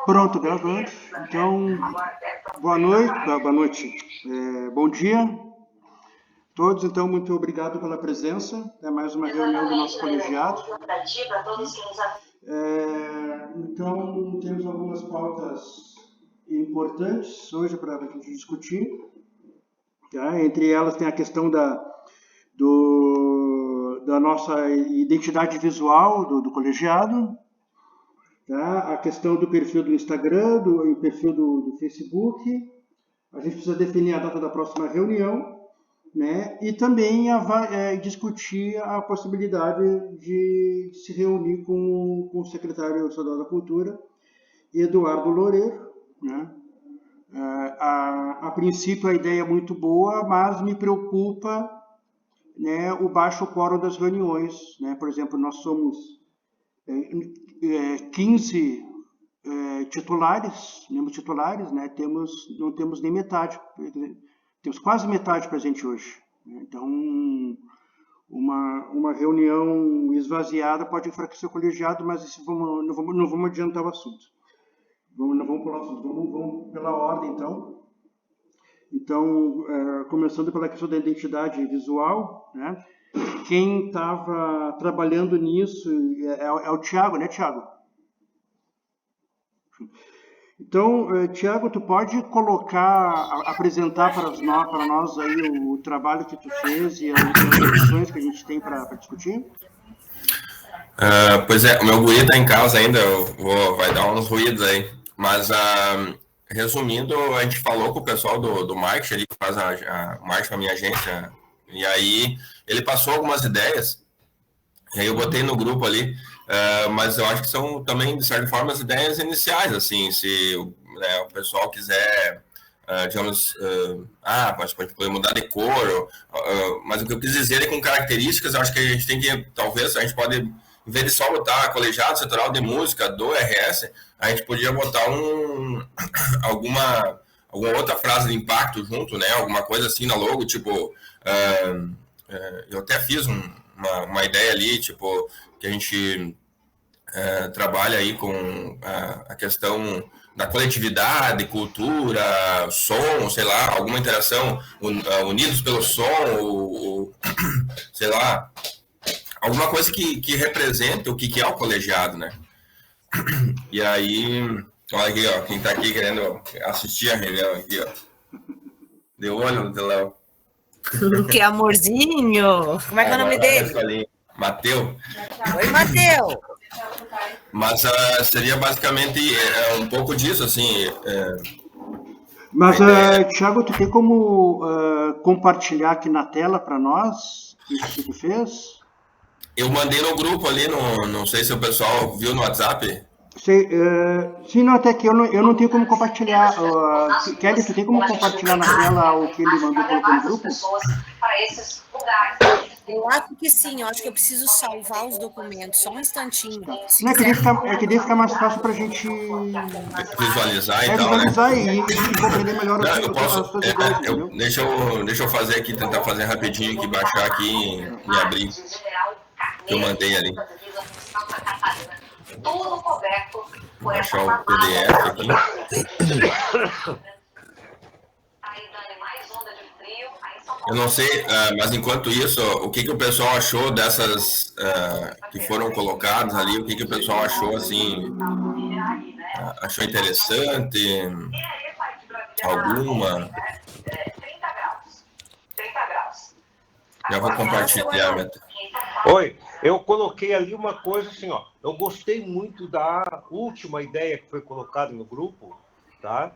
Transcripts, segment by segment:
Pronto, gravando. Então, boa noite, bom dia a todos. Então, muito obrigado pela presença. É mais uma reunião do nosso colegiado. Então, temos algumas pautas importantes hoje para a gente discutir. Tá? Entre elas tem a questão da nossa identidade visual do colegiado. Tá? A questão do perfil do Instagram, do perfil do Facebook. A gente precisa definir a data da próxima reunião, né? E também discutir a possibilidade de se reunir com o secretário estadual da Cultura, Eduardo Loureiro, né? A princípio a ideia é muito boa, mas me preocupa, né, o baixo quórum das reuniões, né? Por exemplo, nós somos 15 membros titulares, né? Não temos nem metade, temos quase metade presente hoje. Então, uma reunião esvaziada pode enfraquecer o colegiado, mas isso não vamos adiantar o assunto. Não vamos pular o assunto, vamos pela ordem, então. Então, começando pela questão da identidade visual, né? Quem estava trabalhando nisso é o Tiago, né, Tiago? Então, Tiago, tu pode apresentar para nós aí o trabalho que tu fez e as opções que a gente tem para discutir? Pois é, o meu guri está em casa ainda, vai dar uns ruídos aí, mas resumindo, a gente falou com o pessoal do marketing, ali, que faz a marketing na minha agência, e aí ele passou algumas ideias, e aí eu botei no grupo ali, mas eu acho que são também, de certa forma, as ideias iniciais, assim, se o pessoal quiser, digamos, mas pode mudar de cor, mas o que eu quis dizer é com características, eu acho que a gente tem que, talvez, a gente pode, em vez de só botar colegiado setorial de música do RS, a gente podia botar alguma outra frase de impacto junto, né, alguma coisa assim na logo, tipo, eu até fiz uma ideia ali, tipo, que a gente trabalha aí com a questão da coletividade, cultura, som, sei lá, alguma interação, unidos pelo som, sei lá, alguma coisa que represente o que é o colegiado, né? E aí, olha aqui, ó, quem tá aqui querendo assistir a reunião aqui, ó. Deu olho no telão. Que amorzinho! Como é que é o nome dele? Mateu. Oi, Mateu. Mas seria basicamente um pouco disso, assim. Mas, Thiago, tu tem como compartilhar aqui na tela para nós isso que tu fez? Eu mandei no grupo ali, não sei se o pessoal viu no WhatsApp. Sim, não, até que eu não tenho como compartilhar. Kelly, tu tem como compartilhar na tela o que ele mandou pelo grupo? Eu acho que sim, eu acho que eu preciso salvar os documentos, só um instantinho. Não, é que daí fica mais fácil para a gente visualizar e tal, visualizar, né? E compreender melhor as suas ideias. Deixa eu fazer aqui, tentar fazer rapidinho aqui, baixar aqui e abrir. Que eu mandei ali. Tudo coberto por essa PDF aqui. Eu não sei, mas enquanto isso, o que o pessoal achou dessas que foram colocadas ali, o que o pessoal achou, assim, achou interessante, alguma? 30 graus. Já vou compartilhar, Meta. Oi, eu coloquei ali uma coisa assim, ó. Eu gostei muito da última ideia que foi colocada no grupo, tá?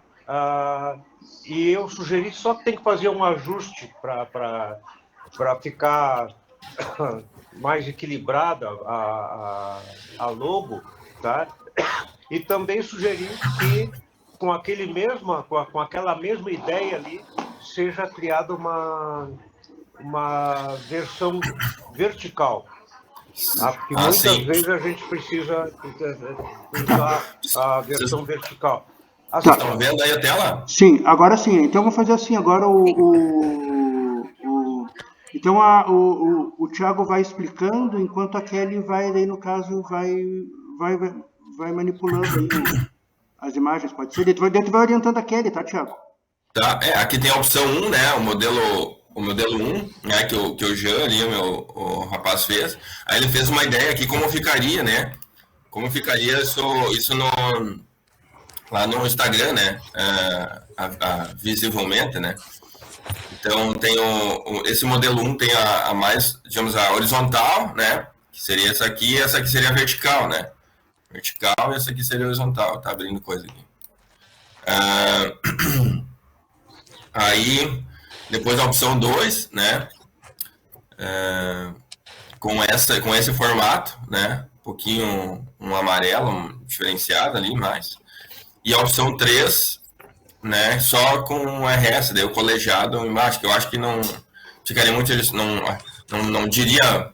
E eu sugeri só que tem que fazer um ajuste para ficar mais equilibrada a logo, tá? E também sugeri que com aquela mesma ideia ali seja criada uma versão vertical. Porque muitas vezes a gente precisa usar a versão vertical. Vocês estão vendo aí a tela? Sim, agora sim. Então vou fazer assim, agora Então o Thiago vai explicando, enquanto a Kelly vai, daí no caso, vai manipulando aí as imagens, pode ser? Daí tu vai orientando a Kelly, tá, Thiago? Tá, aqui tem a opção 1, né? O modelo 1, né? Que o Jean ali, o rapaz fez. Aí ele fez uma ideia aqui como ficaria, né? Como ficaria isso lá no Instagram, né? Visivelmente, né? Então tem esse modelo 1 tem a mais, digamos, a horizontal, né? Que seria essa aqui, e essa aqui seria a vertical, né? Vertical e essa aqui seria a horizontal. Tá abrindo coisa aqui. Aí, depois a opção 2, né? Com esse formato, né? Um pouquinho um amarelo, diferenciado ali, mais. E a opção 3, né? Só com um RS, daí o colegiado embaixo, que eu acho que não ficaria muito, eles não diria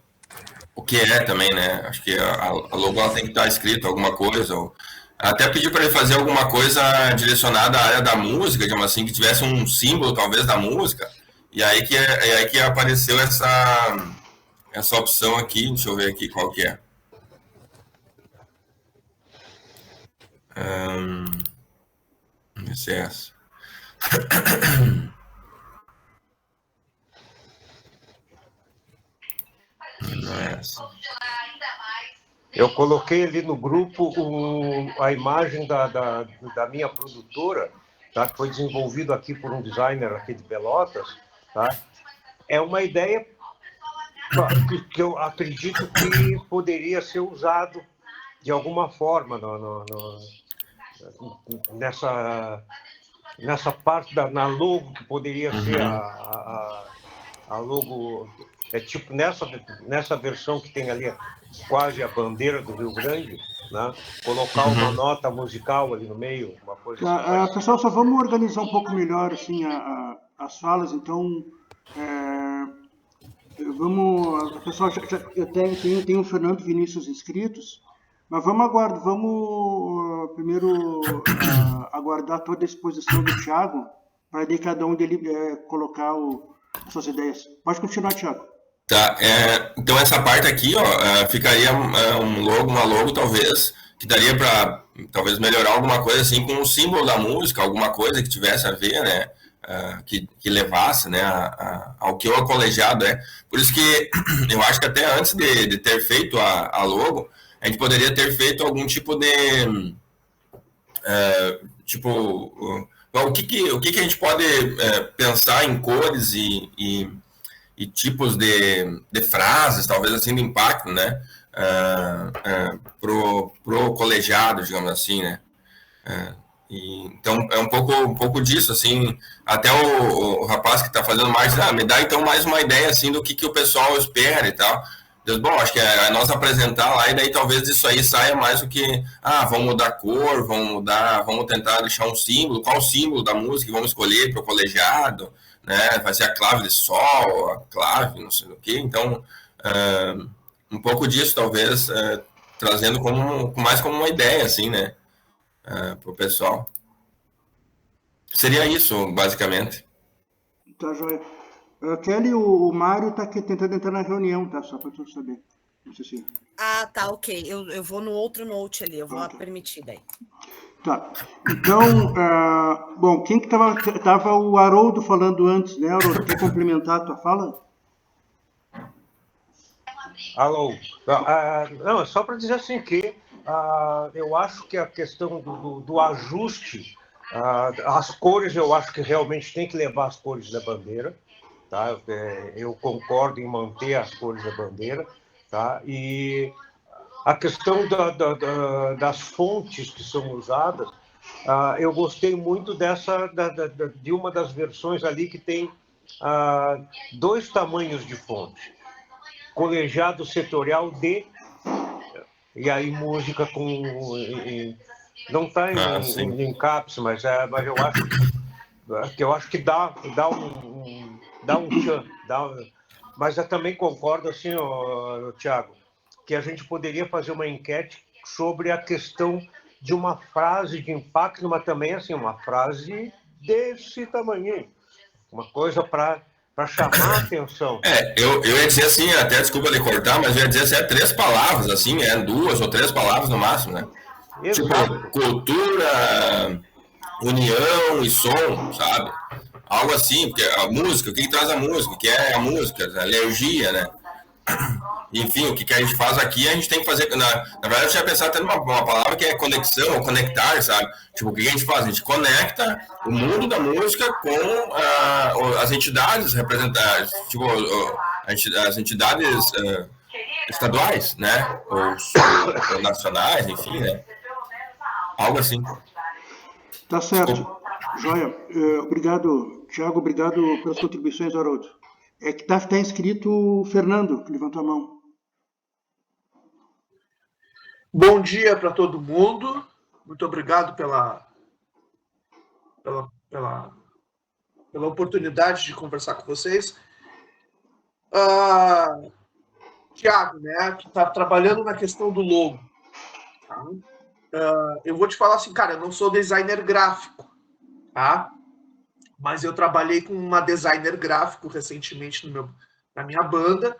o que é também, né? Acho que a logo ela tem que estar escrito alguma coisa, ou até pedi para ele fazer alguma coisa direcionada à área da música, digamos assim, que tivesse um símbolo talvez da música. E aí que apareceu essa opção aqui, deixa eu ver aqui qual que é. Vamos ver se é essa. Não é essa. Eu coloquei ali no grupo a imagem da minha produtora, tá? Que foi desenvolvido aqui por um designer aqui de Pelotas, tá? É uma ideia que eu acredito que poderia ser usado de alguma forma nessa parte na logo, que poderia ser a logo, tipo nessa versão que tem ali quase a bandeira do Rio Grande, né? Colocar uma nota musical ali no meio, uma coisa assim. Pessoal, só vamos organizar um pouco melhor assim as falas, então pessoal, eu tenho o Fernando Vinícius inscritos, mas vamos primeiro aguardar toda a exposição do Thiago, para daí cada um dele colocar as suas ideias. Pode continuar, Thiago. Tá, então essa parte aqui, ó, ficaria uma logo talvez, que daria para talvez melhorar alguma coisa assim com o símbolo da música, alguma coisa que tivesse a ver, né, que levasse, né, ao que o colegiado é. Por isso que eu acho que até antes de ter feito a logo, a gente poderia ter feito algum tipo de o que a gente pode pensar em cores e tipos de frases, talvez assim, de impacto, né? Pro colegiado, digamos assim, né? Então, é um pouco disso, assim, até o rapaz que está fazendo mais, me dá então mais uma ideia, assim, do que o pessoal espera e tal. Bom, acho que é nós apresentar lá, e daí talvez isso aí saia mais do que, vamos mudar a cor, vamos tentar deixar um símbolo, qual o símbolo da música que vamos escolher para o colegiado, né? Vai ser a clave de sol, a clave, não sei o quê. Então, um pouco disso, talvez, trazendo mais como uma ideia, assim, né? Para o pessoal. Seria isso, basicamente. Tá, joia. Kelly, o Mário está aqui tentando entrar na reunião, tá? Só para tu saber. Não sei se... Tá, ok. Eu vou no outro note ali, eu vou permitir daí. Tá. Então, bom, quem que tava o Haroldo falando antes, né, Haroldo? Quer complementar a tua fala? Alô. Não, é só para dizer assim que eu acho que a questão do ajuste, as cores, eu acho que realmente tem que levar as cores da bandeira, tá? Eu concordo em manter as cores da bandeira, tá? E a questão das fontes que são usadas, eu gostei muito de uma das versões ali que tem 2 tamanhos de fonte. Colegiado setorial e aí música com... não está em caps, mas eu acho que dá um tchan. Mas eu também concordo, assim, Thiago, que a gente poderia fazer uma enquete sobre a questão de uma frase de impacto, mas também assim, uma frase desse tamanho. Uma coisa para para chamar a atenção. Eu ia dizer assim, até desculpa lhe cortar, mas eu ia dizer assim, 3 palavras, assim, 2 ou 3 palavras no máximo, né? Exato. Tipo, cultura, união e som, sabe? Algo assim, porque a música, o que traz a música? O que é a música? A alergia, né? Enfim, o que a gente faz aqui, a gente tem que fazer. Na verdade, eu tinha pensado até numa palavra que é conexão, ou conectar, sabe? Tipo, o que a gente faz? A gente conecta o mundo da música com as entidades representadas, tipo, as entidades estaduais, né? Ou nacionais, enfim, né? Algo assim. Tá certo. Joia. Obrigado, Tiago. Obrigado pelas contribuições, Haroldo. É que tá inscrito o Fernando, que levantou a mão. Bom dia para todo mundo. Muito obrigado pela oportunidade de conversar com vocês. Tiago, né, que está trabalhando na questão do logo. Tá? Eu vou te falar assim, cara, eu não sou designer gráfico, tá? Mas eu trabalhei com uma designer gráfico recentemente na minha banda,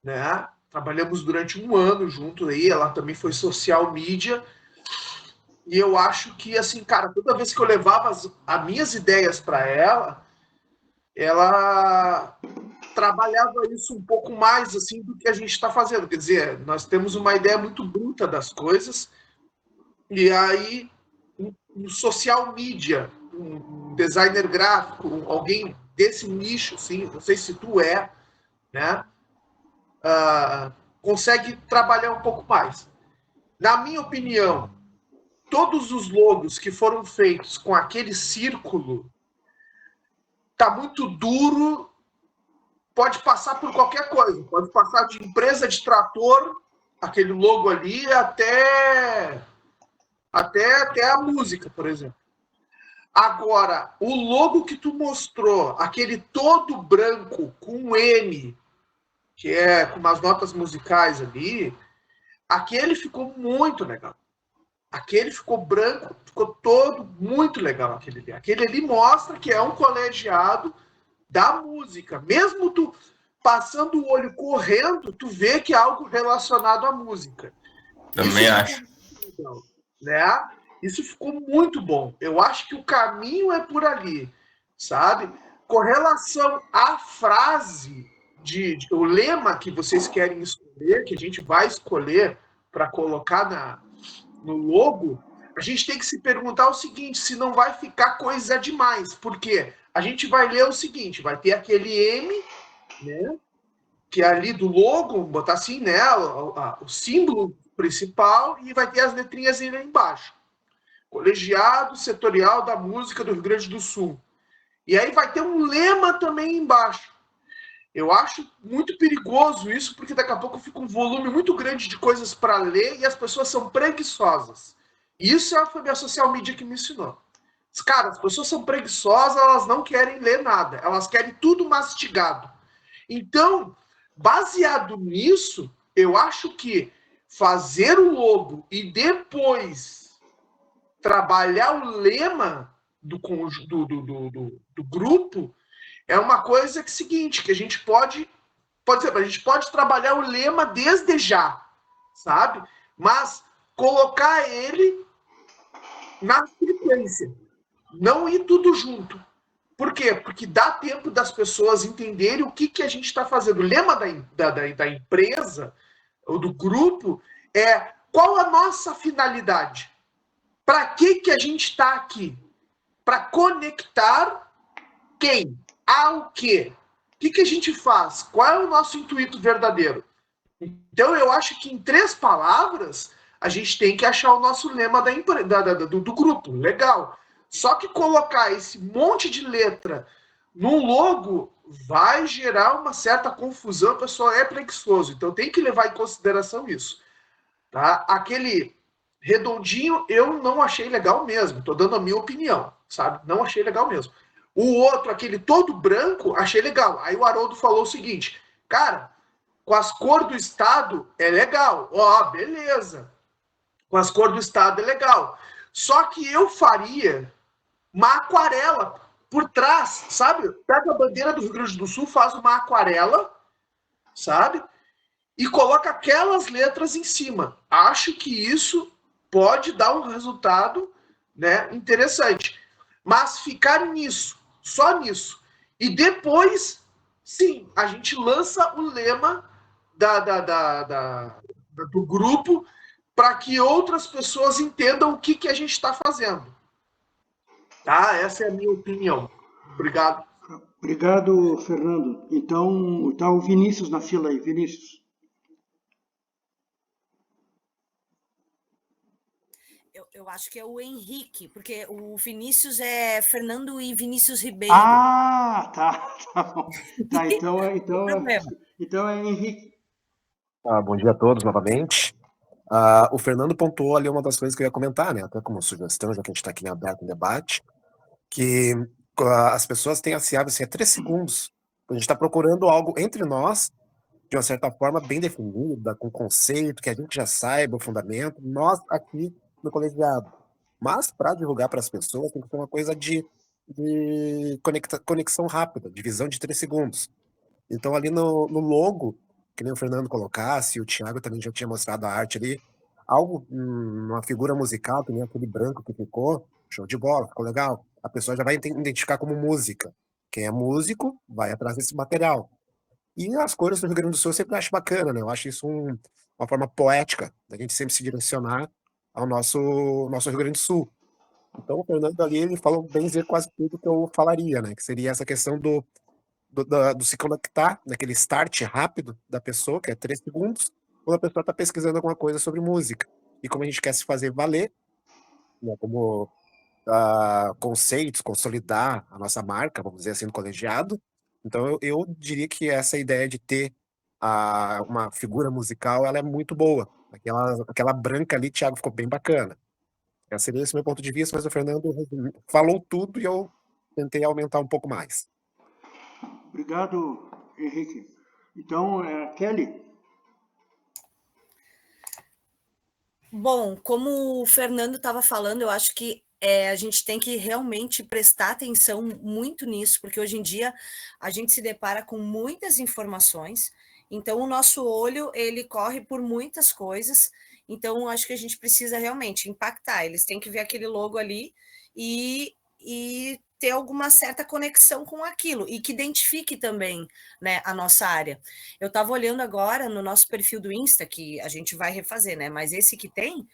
né? Trabalhamos durante 1 ano junto aí, ela também foi social media, e eu acho que, assim, cara, toda vez que eu levava as minhas ideias para ela trabalhava isso um pouco mais, assim, do que a gente está fazendo. Quer dizer, nós temos uma ideia muito bruta das coisas, e aí, um social media, um designer gráfico, alguém desse nicho, assim, não sei se tu né? Consegue trabalhar um pouco mais. Na minha opinião, todos os logos que foram feitos com aquele círculo tá muito duro, pode passar por qualquer coisa, pode passar de empresa de trator, aquele logo ali, até a música, por exemplo. Agora, o logo que tu mostrou, aquele todo branco com M, que é com umas notas musicais ali, aquele ficou muito legal. Aquele ficou branco, ficou todo muito legal. Aquele ali mostra que é um colegiado da música. Mesmo tu passando o olho correndo, tu vê que é algo relacionado à música. Também acho. Legal, né? Isso ficou muito bom. Eu acho que o caminho é por ali, sabe? Com relação à frase, o lema que vocês querem escolher, que a gente vai escolher para colocar no logo, a gente tem que se perguntar o seguinte, se não vai ficar coisa demais. Por quê? A gente vai ler o seguinte, vai ter aquele M, né? Que é ali do logo, vamos botar assim, né? O símbolo principal, e vai ter as letrinhas ali embaixo. Colegiado Setorial da Música do Rio Grande do Sul. E aí vai ter um lema também embaixo. Eu acho muito perigoso isso, porque daqui a pouco fica um volume muito grande de coisas para ler e as pessoas são preguiçosas. Isso foi a social media que me ensinou. Cara, as pessoas são preguiçosas, elas não querem ler nada, elas querem tudo mastigado. Então, baseado nisso, eu acho que fazer o logo e depois trabalhar o lema do grupo é uma coisa que é o seguinte, que a gente pode trabalhar o lema desde já, sabe? Mas colocar ele na sequência, não ir tudo junto. Por quê? Porque dá tempo das pessoas entenderem o que a gente está fazendo. O lema da empresa, ou do grupo, é qual a nossa finalidade? Para que a gente está aqui? Para conectar quem? Ao quê? O que a gente faz? Qual é o nosso intuito verdadeiro? Então, eu acho que em 3 palavras, a gente tem que achar o nosso lema do grupo. Legal. Só que colocar esse monte de letra num logo vai gerar uma certa confusão, o pessoal é preguiçoso. Então, tem que levar em consideração isso. Tá? Aquele redondinho eu não achei legal mesmo. Estou dando a minha opinião, sabe? Não achei legal mesmo. O outro, aquele todo branco, achei legal. Aí o Haroldo falou o seguinte, cara, com as cores do estado é legal. Ó, beleza. Com as cores do estado é legal. Só que eu faria uma aquarela por trás, sabe? Pega a bandeira do Rio Grande do Sul, faz uma aquarela, sabe? E coloca aquelas letras em cima. Acho que isso pode dar um resultado, né, interessante. Mas ficar nisso, só nisso. E depois, sim, a gente lança o lema do grupo para que outras pessoas entendam o que a gente está fazendo. Tá? Essa é a minha opinião. Obrigado. Obrigado, Fernando. Então, tá o Vinícius na fila aí. Vinícius. Eu acho que é o Henrique, porque o Vinícius é Fernando e Vinícius Ribeiro. Ah, tá bom. Tá, então é Henrique. Bom dia a todos novamente. O Fernando pontuou ali uma das coisas que eu ia comentar, né? Até como sugestão, já que a gente está aqui em aberto em debate, que as pessoas têm esse hábito, assim, 3 segundos. A gente está procurando algo entre nós, de uma certa forma, bem definida, com conceito, que a gente já saiba o fundamento, nós aqui no colegiado. Mas, para divulgar para as pessoas, tem que ser uma coisa de conexão rápida, divisão de 3 segundos. Então, ali no logo, que nem o Fernando colocasse, o Thiago também já tinha mostrado a arte ali, algo, uma figura musical, que nem aquele branco que ficou, show de bola, ficou legal. A pessoa já vai identificar como música. Quem é músico, vai atrás desse material. E as cores do Rio Grande do Sul eu sempre acho bacana, né? Eu acho isso uma forma poética, da gente sempre se direcionar ao nosso Rio Grande do Sul. Então, o Fernando ali, ele falou bem dizer quase tudo que eu falaria, né? Que seria essa questão do se conectar, daquele start rápido da pessoa, que é 3 segundos, quando a pessoa está pesquisando alguma coisa sobre música. E como a gente quer se fazer valer, né, como conceitos, consolidar a nossa marca, vamos dizer assim, no colegiado, então eu diria que essa ideia de ter uma figura musical, ela é muito boa. Aquela branca ali, Thiago, ficou bem bacana. Esse seria esse meu ponto de vista, mas o Fernando falou tudo e eu tentei aumentar um pouco mais. Obrigado, Henrique. Então, Kelly. Bom, como o Fernando estava falando, eu acho que a gente tem que realmente prestar atenção muito nisso, porque hoje em dia a gente se depara com muitas informações, então o nosso olho, ele corre por muitas coisas, então acho que a gente precisa realmente impactar, eles têm que ver aquele logo ali e ter alguma certa conexão com aquilo, e que identifique também, né, a nossa área. Eu estava olhando agora no nosso perfil do Insta, que a gente vai refazer, né, mas esse que tem,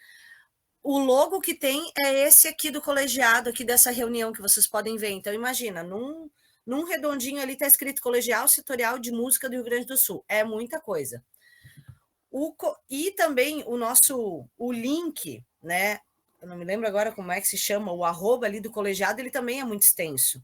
o logo que tem é esse aqui do colegiado, aqui dessa reunião que vocês podem ver. Então, imagina, num redondinho ali está escrito Colegial Setorial de Música do Rio Grande do Sul. É muita coisa. E também o link, né? Eu não me lembro agora como é que se chama, o arroba ali do colegiado, ele também é muito extenso.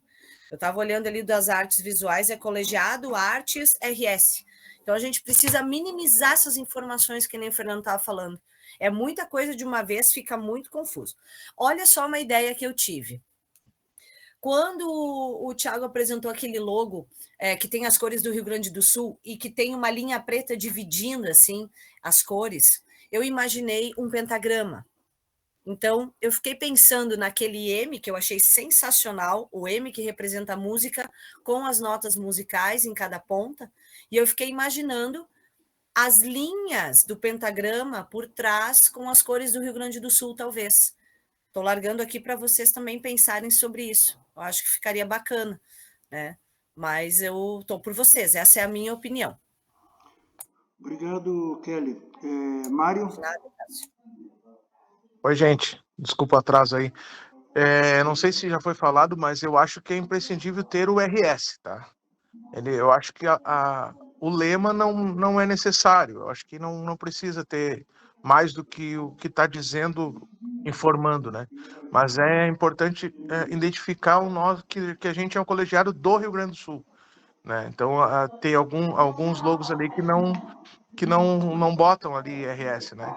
Eu estava olhando ali das artes visuais, é Colegiado Artes RS. Então, a gente precisa minimizar essas informações que nem o Fernando estava falando. É muita coisa de uma vez, fica muito confuso. Olha só uma ideia que eu tive. Quando o Thiago apresentou aquele logo que tem as cores do Rio Grande do Sul e que tem uma linha preta dividindo assim as cores, eu imaginei um pentagrama. Então, eu fiquei pensando naquele M, que eu achei sensacional, o M que representa a música, com as notas musicais em cada ponta, e eu fiquei imaginando as linhas do pentagrama por trás com as cores do Rio Grande do Sul, talvez. Estou largando aqui para vocês também pensarem sobre isso. Eu acho que ficaria bacana, né? Mas eu estou por vocês, essa é a minha opinião. Obrigado, Kelly. Mário? Nada, Cássio. Oi, gente. Desculpa o atraso aí. Não sei se já foi falado, mas eu acho que é imprescindível ter o RS, tá? Eu acho que o lema não é necessário. Eu acho que não precisa ter mais do que o que está dizendo, informando, né? Mas é importante identificar que a gente é um colegiado do Rio Grande do Sul, né? Então, tem alguns logos ali que não botam ali RS, né?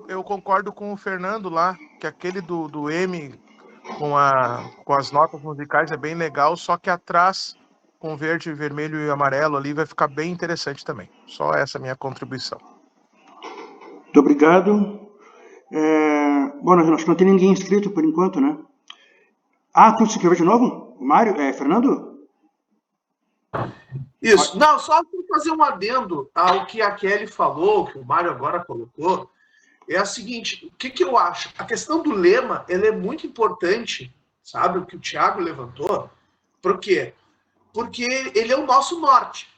Eu concordo com o Fernando lá, que aquele do M com as notas musicais é bem legal, só que atrás, com verde, vermelho e amarelo ali, vai ficar bem interessante também. Só essa minha contribuição. Muito obrigado. Bom, nós não tem ninguém inscrito por enquanto, né? Tu se inscreveu de novo? O Mário? Fernando? Isso. Não, só para fazer um adendo ao que a Kelly falou, que o Mário agora colocou, é a seguinte, o que eu acho? A questão do lema, ela é muito importante, sabe? O que o Thiago levantou. Por quê? Porque ele é o nosso norte.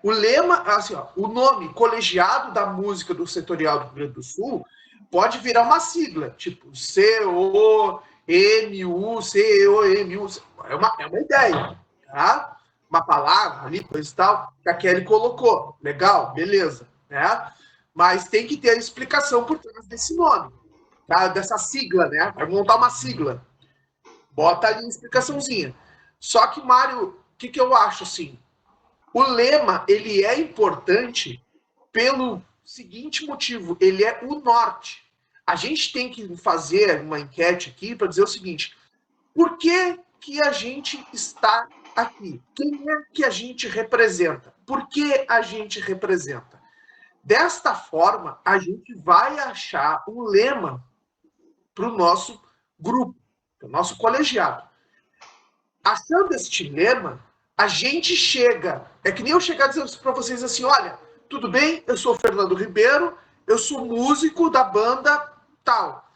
O lema, assim, ó, o nome Colegiado da Música do Setorial do Rio Grande do Sul pode virar uma sigla, tipo COMU, CEOMU. É uma ideia, tá? Uma palavra ali, coisa e tal, que a Kelly colocou. Legal, beleza, né? Mas tem que ter a explicação por trás desse nome, tá? Dessa sigla, né? Vai montar uma sigla. Bota ali uma explicaçãozinha. Só que, Mário, o que eu acho, assim? O lema, ele é importante pelo seguinte motivo, ele é o norte. A gente tem que fazer uma enquete aqui para dizer o seguinte, por que a gente está aqui? Quem é que a gente representa? Por que a gente representa? Desta forma, a gente vai achar um lema para o nosso grupo, para o nosso colegiado. Achando este lema, a gente chega, é que nem eu chegar dizendo para vocês assim, olha, tudo bem, eu sou o Fernando Ribeiro, eu sou músico da banda tal,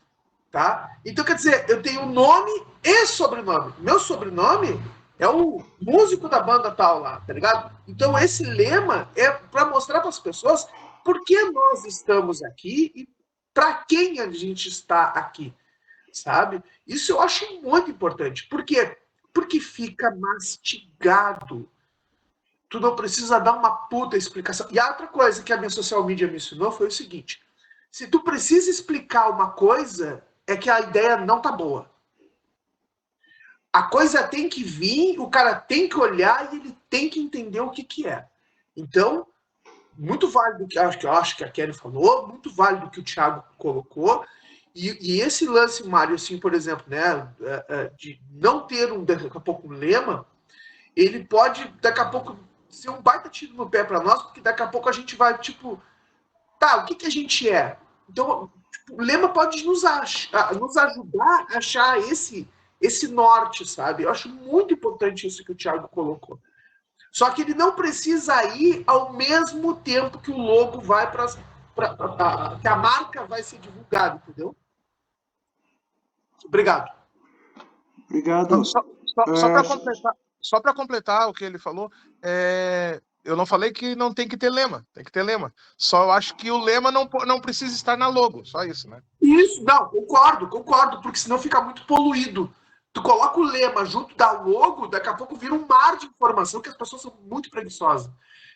tá? Então, quer dizer, eu tenho nome e sobrenome. Meu sobrenome é o músico da banda tal lá, tá ligado? Então, esse lema é para mostrar para as pessoas por que nós estamos aqui e para quem a gente está aqui, sabe? Isso eu acho muito importante. Por quê? Porque fica mastigado. Tu não precisa dar uma puta explicação. E a outra coisa que a minha social media me ensinou foi o seguinte. Se tu precisa explicar uma coisa, é que a ideia não tá boa. A coisa tem que vir, o cara tem que olhar e ele tem que entender o que é. Então, muito válido o que eu acho que a Kelly falou, muito válido o que o Thiago colocou. E esse lance, Mário, assim, por exemplo, né, de não ter daqui a pouco um lema, ele pode, daqui a pouco, ser um baita tiro no pé para nós, porque daqui a pouco a gente vai, tipo, tá, o que a gente é? Então, tipo, o lema pode nos ajudar a achar esse norte, sabe? Eu acho muito importante isso que o Thiago colocou. Só que ele não precisa ir ao mesmo tempo que o logo vai que a marca vai ser divulgada, entendeu? Obrigado. Obrigado. Só para completar o que ele falou, eu não falei que não tem que ter lema, tem que ter lema. Só eu acho que o lema não precisa estar na logo, só isso, né? Isso, não, concordo, porque senão fica muito poluído. Tu coloca o lema junto da logo, daqui a pouco vira um mar de informação que as pessoas são muito preguiçosas.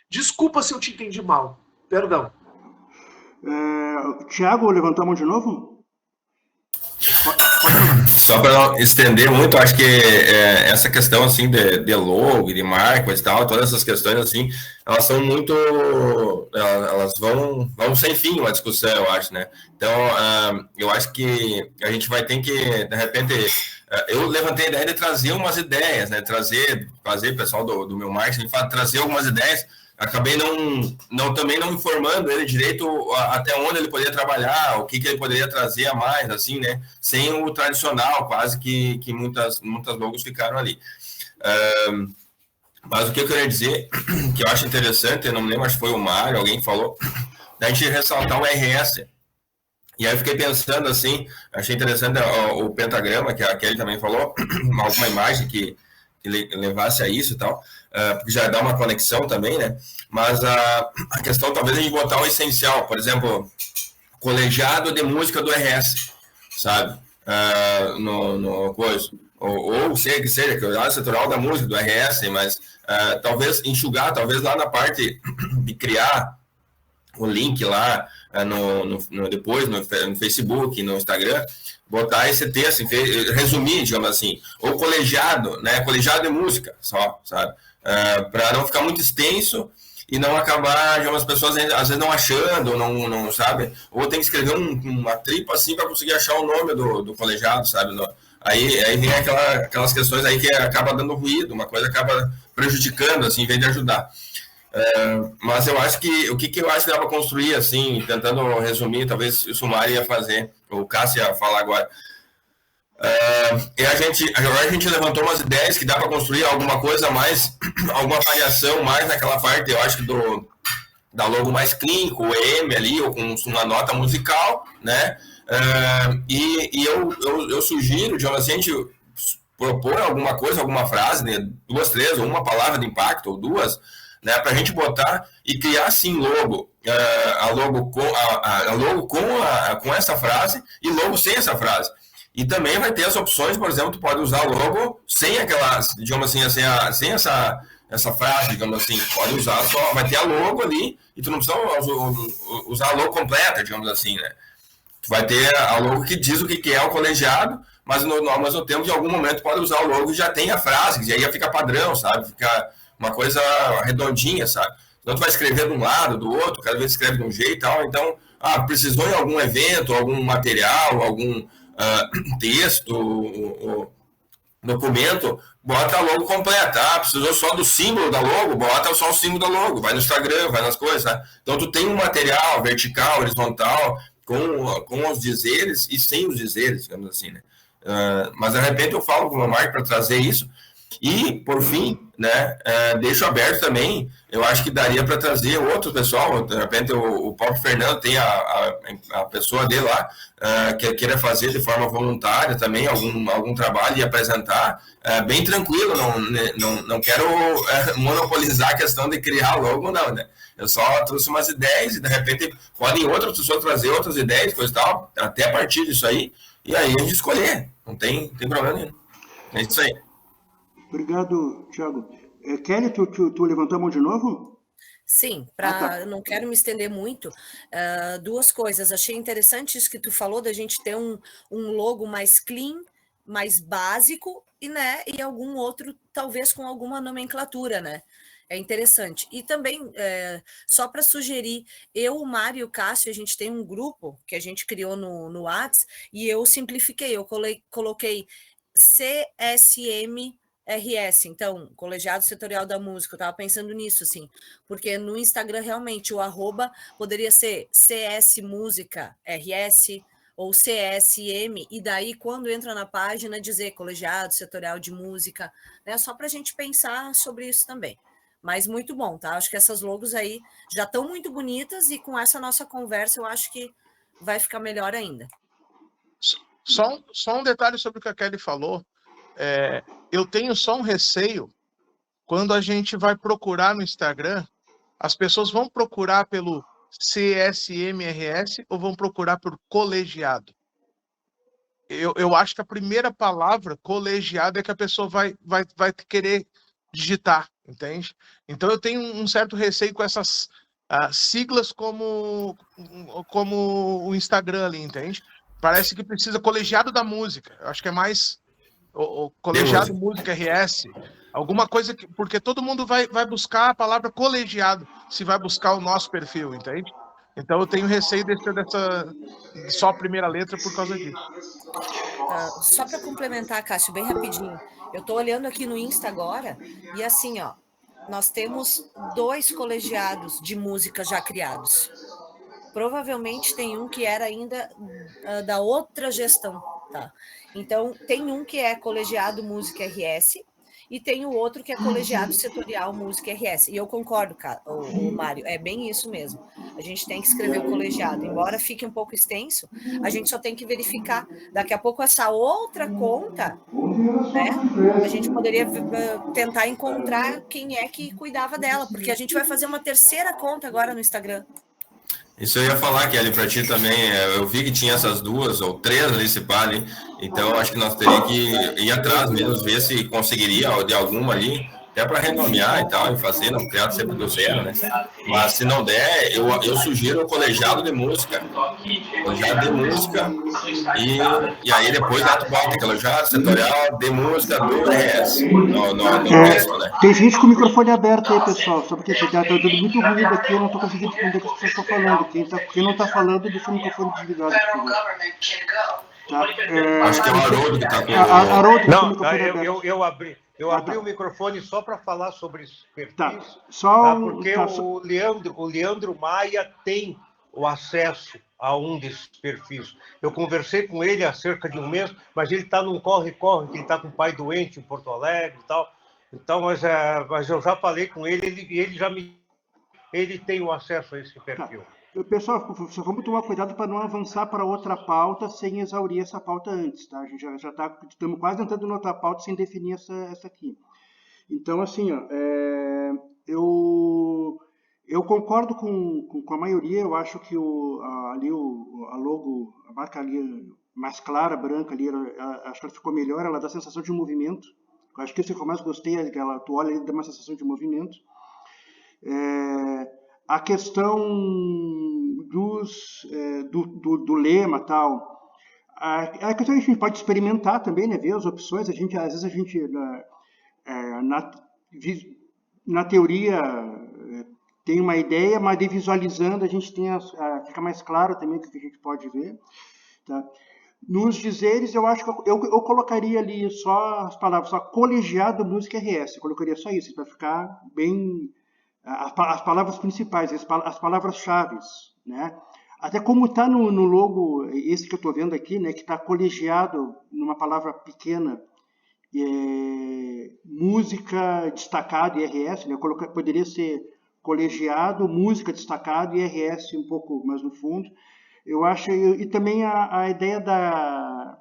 Desculpa se eu te entendi mal, perdão. Thiago, levantou a mão de novo? Só para não estender muito, acho que essa questão assim de logo, de marca e tal, todas essas questões assim, elas são muito, elas vão sem fim uma discussão, eu acho, né? Então, eu acho que a gente vai ter que, de repente, eu levantei a ideia de trazer umas ideias, né? Fazer o pessoal do meu marketing, trazer algumas ideias. Acabei também não informando ele direito até onde ele poderia trabalhar, o que ele poderia trazer a mais, assim, né? Sem o tradicional, quase que muitas logos ficaram ali. Mas o que eu queria dizer, que eu acho interessante, eu não me lembro, acho que foi o Mário, alguém falou, da gente ressaltar o RS. E aí eu fiquei pensando, assim, achei interessante o pentagrama, que a Kelly também falou, alguma imagem que levasse a isso e tal, porque já dá uma conexão também, né? Mas a questão, talvez a gente botar o essencial, por exemplo, colegiado de música do RS, sabe? No coisa. Ou sei que seja, que é o setorial da música do RS, mas talvez enxugar, talvez lá na parte de criar o link lá depois no Facebook, no Instagram, botar esse texto, resumir, digamos assim, ou colegiado, né? Colegiado de música, só, sabe? Para não ficar muito extenso e não acabar, digamos, as pessoas às vezes não achando, não sabe? Ou tem que escrever uma tripa assim para conseguir achar o nome do colegiado, sabe? Aí vem aquelas questões aí que acaba dando ruído, uma coisa acaba prejudicando, assim, em vez de ajudar. Mas eu acho que o que eu acho que dá para construir, assim, tentando resumir, talvez o Mário ia fazer, o Cássio ia falar agora. E agora a gente levantou umas ideias que dá para construir alguma coisa mais, alguma variação mais naquela parte, eu acho que da logo mais clean, com o M ali, ou com uma nota musical, né? Eu sugiro, digamos assim, a gente propor alguma coisa, alguma frase, né? 2, 3, ou uma palavra de impacto, ou 2, né? Para a gente botar e criar, assim, logo. A logo com essa frase e logo sem essa frase. E também vai ter as opções, por exemplo, tu pode usar logo sem aquela, digamos assim, sem essa frase, digamos assim, pode usar só, vai ter a logo ali e tu não precisa usar a logo completa, digamos assim, né? Tu vai ter a logo que diz o que é o colegiado, mas ao mesmo tempo, em algum momento, pode usar o logo e já tem a frase, que aí fica padrão, sabe? Fica uma coisa redondinha, sabe? Então tu vai escrever de um lado, do outro, cada vez escreve de um jeito e tal, então, precisou em algum evento, algum material, algum texto, documento, bota a logo completa. Precisou só do símbolo da logo, bota só o símbolo da logo, vai no Instagram, vai nas coisas, tá? Então tu tem um material vertical, horizontal, com os dizeres e sem os dizeres, digamos assim, né? Mas de repente eu falo com o meu marketing para trazer isso. E, por fim, né, deixo aberto também, eu acho que daria para trazer outro pessoal, de repente o próprio Fernando tem a pessoa dele lá, que queira fazer de forma voluntária também algum trabalho e apresentar, bem tranquilo, não quero monopolizar a questão de criar logo, não, né? Eu só trouxe umas ideias e, de repente, podem outras pessoas trazer outras ideias, coisa e tal, até a partir disso aí, e aí a gente escolher, não tem problema nenhum. É isso aí. Obrigado, Thiago. Kelly, tu levantou a mão de novo? Sim, tá. eu não quero me estender muito. 2 coisas. Achei interessante isso que tu falou, da gente ter um logo mais clean, mais básico, e algum outro, talvez com alguma nomenclatura, né? É interessante. E também, só para sugerir, eu, o Mário e o Cássio, a gente tem um grupo que a gente criou no WhatsApp, e eu simplifiquei, eu coloquei CSM RS, então, Colegiado Setorial da Música, eu estava pensando nisso, assim, porque no Instagram, realmente, o @ poderia ser CS Música RS ou CSM, e daí, quando entra na página, dizer Colegiado Setorial de Música, né, só para a gente pensar sobre isso também. Mas muito bom, tá? Acho que essas logos aí já estão muito bonitas, e com essa nossa conversa, eu acho que vai ficar melhor ainda. Só um detalhe sobre o que a Kelly falou. Eu tenho só um receio quando a gente vai procurar no Instagram, as pessoas vão procurar pelo CSMRS ou vão procurar por colegiado. Eu acho que a primeira palavra, colegiado, é que a pessoa vai querer digitar, entende? Então eu tenho um certo receio com essas siglas como o Instagram ali, entende? Parece que precisa colegiado da música. Eu acho que é mais o colegiado música RS, alguma coisa que, porque todo mundo vai buscar a palavra colegiado se vai buscar o nosso perfil, entende? Então eu tenho receio dessa só a primeira letra por causa disso. Só para complementar, Cássio, bem rapidinho, eu estou olhando aqui no Insta agora, e assim, ó, nós temos 2 colegiados de música já criados. Provavelmente tem um que era ainda da outra gestão, tá? Então, tem um que é colegiado Música RS e tem o outro que é colegiado setorial Música RS. E eu concordo, cara, o Mário, é bem isso mesmo. A gente tem que escrever o colegiado. Embora fique um pouco extenso, a gente só tem que verificar. Daqui a pouco essa outra conta, né? A gente poderia tentar encontrar quem é que cuidava dela, porque a gente vai fazer uma terceira conta agora no Instagram. Isso eu ia falar, Kelly, para ti também. Eu vi que tinha essas 2 ou 3 ali, se pá, ali. Então, acho que nós teríamos que ir atrás mesmo, ver se conseguiria de alguma ali, até para renomear e tal, e fazer, não criar sempre do zero, né? Mas se não der, eu sugiro o colegiado de música. Colegiado de música, e aí depois lá tu bota colegiado setorial de música do RS. Texto, né? Tem gente com o microfone aberto aí, pessoal, só porque tá dando muito ruído aqui, eu não estou conseguindo entender o que as pessoas estão falando. Quem não está falando, deixa o microfone desligado, por favor. Tá? Acho que é o Haroldo que está com Haroldo, não, eu abri o microfone só para falar sobre esses perfis, porque o Leandro Maia tem o acesso a um desses perfis. Eu conversei com ele há cerca de um mês, mas ele está num corre-corre, que ele está com o pai doente em Porto Alegre e tal. Então, mas eu já falei com ele, ele tem o acesso a esse perfil. Pessoal, só vamos tomar cuidado para não avançar para outra pauta sem exaurir essa pauta antes, tá? A gente já estamos quase entrando em outra pauta sem definir essa aqui. Então, assim, ó, eu concordo com a maioria. Eu acho que a logo, a marca ali mais clara, branca ali, acho que ela ficou melhor. Ela dá sensação de movimento. Eu acho que isso que eu mais gostei, é que tu olha e dá uma sensação de movimento. A questão do lema tal, a questão a gente pode experimentar também, né? Ver as opções. Às vezes a gente na teoria tem uma ideia, mas de visualizando a gente fica mais claro também o que a gente pode ver, tá? Nos dizeres, eu acho que eu colocaria ali só as palavras, só colegiado música RS, eu colocaria só isso, para ficar bem as palavras principais, as palavras-chave, né? Até como está no logo, esse que eu estou vendo aqui, né, que está colegiado numa palavra pequena, música destacado e RS, né? Poderia ser colegiado, música destacado e RS um pouco mais no fundo. Eu acho, e também a ideia da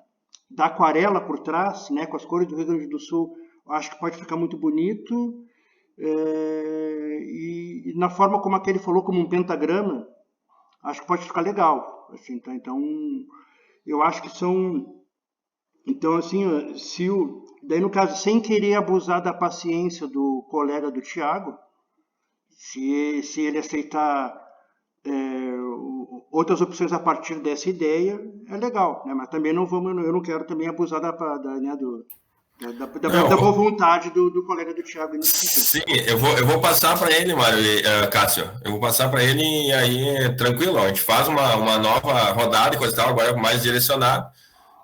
aquarela por trás, né, com as cores do Rio Grande do Sul, eu acho que pode ficar muito bonito. E na forma como aquele falou, como um pentagrama, acho que pode ficar legal, assim, tá? Então eu acho que são, então assim, daí no caso, sem querer abusar da paciência do colega do Thiago, se ele aceitar outras opções a partir dessa ideia, é legal, né? Mas também eu não quero também abusar da boa vontade do colega do Thiago. Sim, eu vou passar para ele, Mário e Cássio. Eu vou passar para ele e aí, tranquilo, a gente faz uma nova rodada e coisa e tal, agora mais direcionado.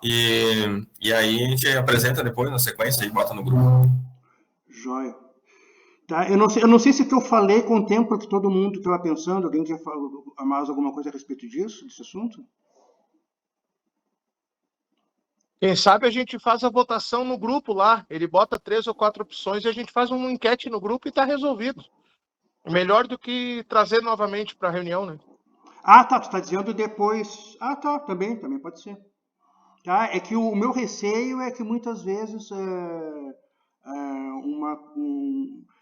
E aí a gente apresenta depois na sequência e bota no grupo. Joia. Tá, eu não sei se o que eu falei contempla que todo mundo estava pensando. Alguém quer falar mais alguma coisa a respeito disso, desse assunto? Quem sabe a gente faz a votação no grupo lá. Ele bota 3 ou 4 opções e a gente faz uma enquete no grupo e está resolvido. Melhor do que trazer novamente para a reunião, né? Ah, tá. Tu está dizendo depois. Ah, tá. Também pode ser. Tá? É que o meu receio é que muitas vezes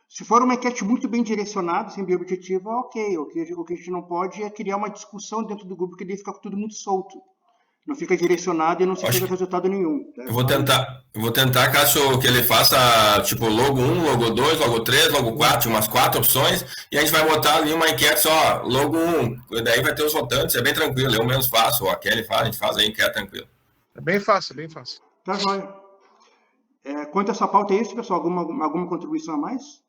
se for uma enquete muito bem direcionada, sem bem objetiva, ok. O que a gente não pode é criar uma discussão dentro do grupo, que daí fica tudo muito solto. Não fica direcionado e não se chega a resultado nenhum. Tá? Eu vou tentar, Cássio, que ele faça tipo logo 1, logo 2, logo 3, logo 4, umas 4 opções, e a gente vai botar ali uma enquete só, logo 1, daí vai ter os votantes, é bem tranquilo, eu menos faço, ou a Kelly faz, a gente faz a enquete tranquilo. É bem fácil, bem fácil. Tá jóia. Quanto a essa pauta, é isso, pessoal? Alguma contribuição a mais?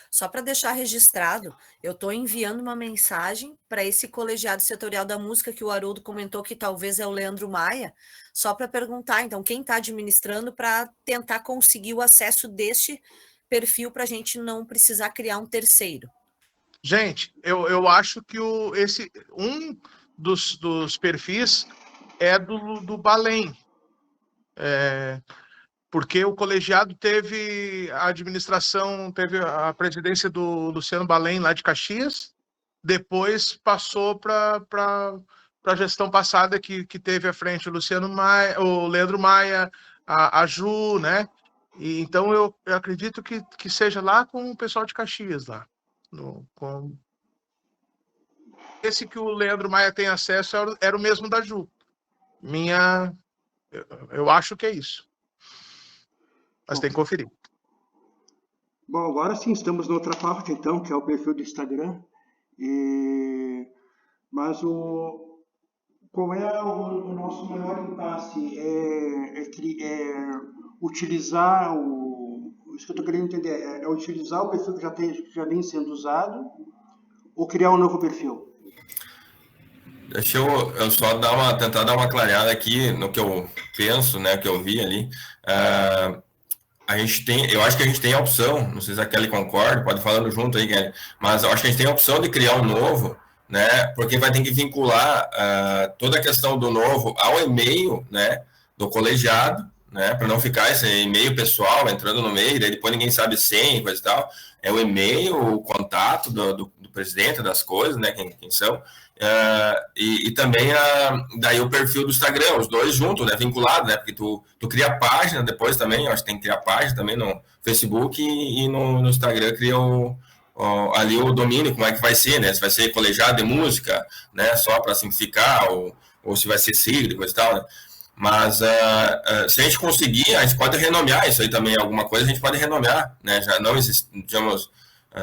Só para deixar registrado, eu estou enviando uma mensagem para esse colegiado setorial da música que o Haroldo comentou que talvez é o Leandro Maia, só para perguntar, então, quem está administrando para tentar conseguir o acesso deste perfil para a gente não precisar criar um terceiro. Gente, eu acho que um dos perfis é do Balém. Porque o colegiado teve a presidência do Luciano Balém lá de Caxias, depois passou para a gestão passada que teve à frente o Luciano Maia, o Leandro Maia, a Ju, né? E, então eu acredito que seja lá com o pessoal de Caxias lá. Esse que o Leandro Maia tem acesso era o mesmo da Ju. Eu acho que é isso. Mas tem que conferir. Bom, agora sim, estamos na outra parte, então, que é o perfil do Instagram. Mas qual é o nosso maior impasse? Utilizar isso que eu estou querendo entender, é utilizar o perfil que já vem sendo usado ou criar um novo perfil? Deixa eu só tentar dar uma clareada aqui no que eu penso, né, que eu vi ali. Eu acho que a gente tem a opção, não sei se a Kelly concorda, pode falando junto aí, Kelly, mas eu acho que a gente tem a opção de criar um novo, né? Porque vai ter que vincular toda a questão do novo ao e-mail, né? Do colegiado, né? Para não ficar esse e-mail pessoal entrando no meio, daí depois ninguém sabe senha, coisa e tal. É o e-mail, o contato do presidente das coisas, né? Quem são. E também daí o perfil do Instagram, os dois juntos, né? Vinculados, né? Porque tu cria a página depois também, eu acho que tem que criar página também no Facebook e no Instagram cria ali o domínio, como é que vai ser, né? Se vai ser colegiado de música, né? Só para simplificar, ou se vai ser sigla e coisa e tal, né? Mas se a gente conseguir, a gente pode renomear isso aí também, alguma coisa a gente pode renomear, né? Já não existe, digamos,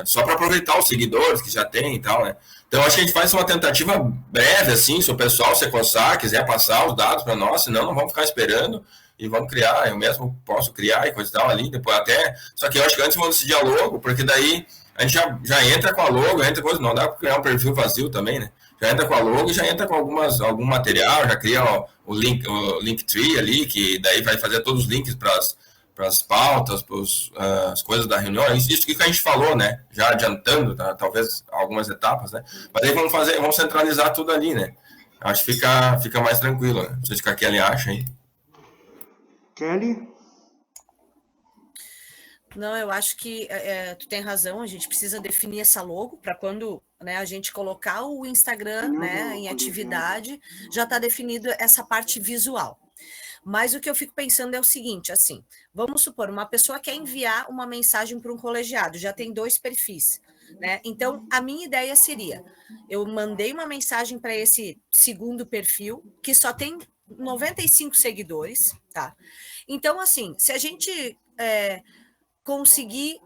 só para aproveitar os seguidores que já tem e tal, né? Então, acho que a gente faz uma tentativa breve, assim, se o pessoal se coçar, quiser passar os dados para nós, senão não vamos ficar esperando e vamos criar, eu mesmo posso criar e coisa e tal ali, depois até, só que eu acho que antes vamos decidir a logo, porque daí a gente já entra com a logo, entra coisa, não dá para criar um perfil vazio também, né? Já entra com a logo e já entra com algum material, já cria o Linktree ali, que daí vai fazer todos os links para as pautas, para as coisas da reunião, isso que a gente falou, né? Já adiantando, talvez algumas etapas, né? Mas aí vamos centralizar tudo ali, né? Acho que fica mais tranquilo, né? Não sei o que a Kelly acha aí. Kelly? Não, eu acho que tu tem razão, a gente precisa definir essa logo para quando, né, a gente colocar o Instagram, né, em atividade, já está definido essa parte visual. Mas o que eu fico pensando é o seguinte, assim, vamos supor, uma pessoa quer enviar uma mensagem para um colegiado, já tem 2 perfis, né? Então, a minha ideia seria, eu mandei uma mensagem para esse segundo perfil, que só tem 95 seguidores, tá? Então, assim, se a gente conseguir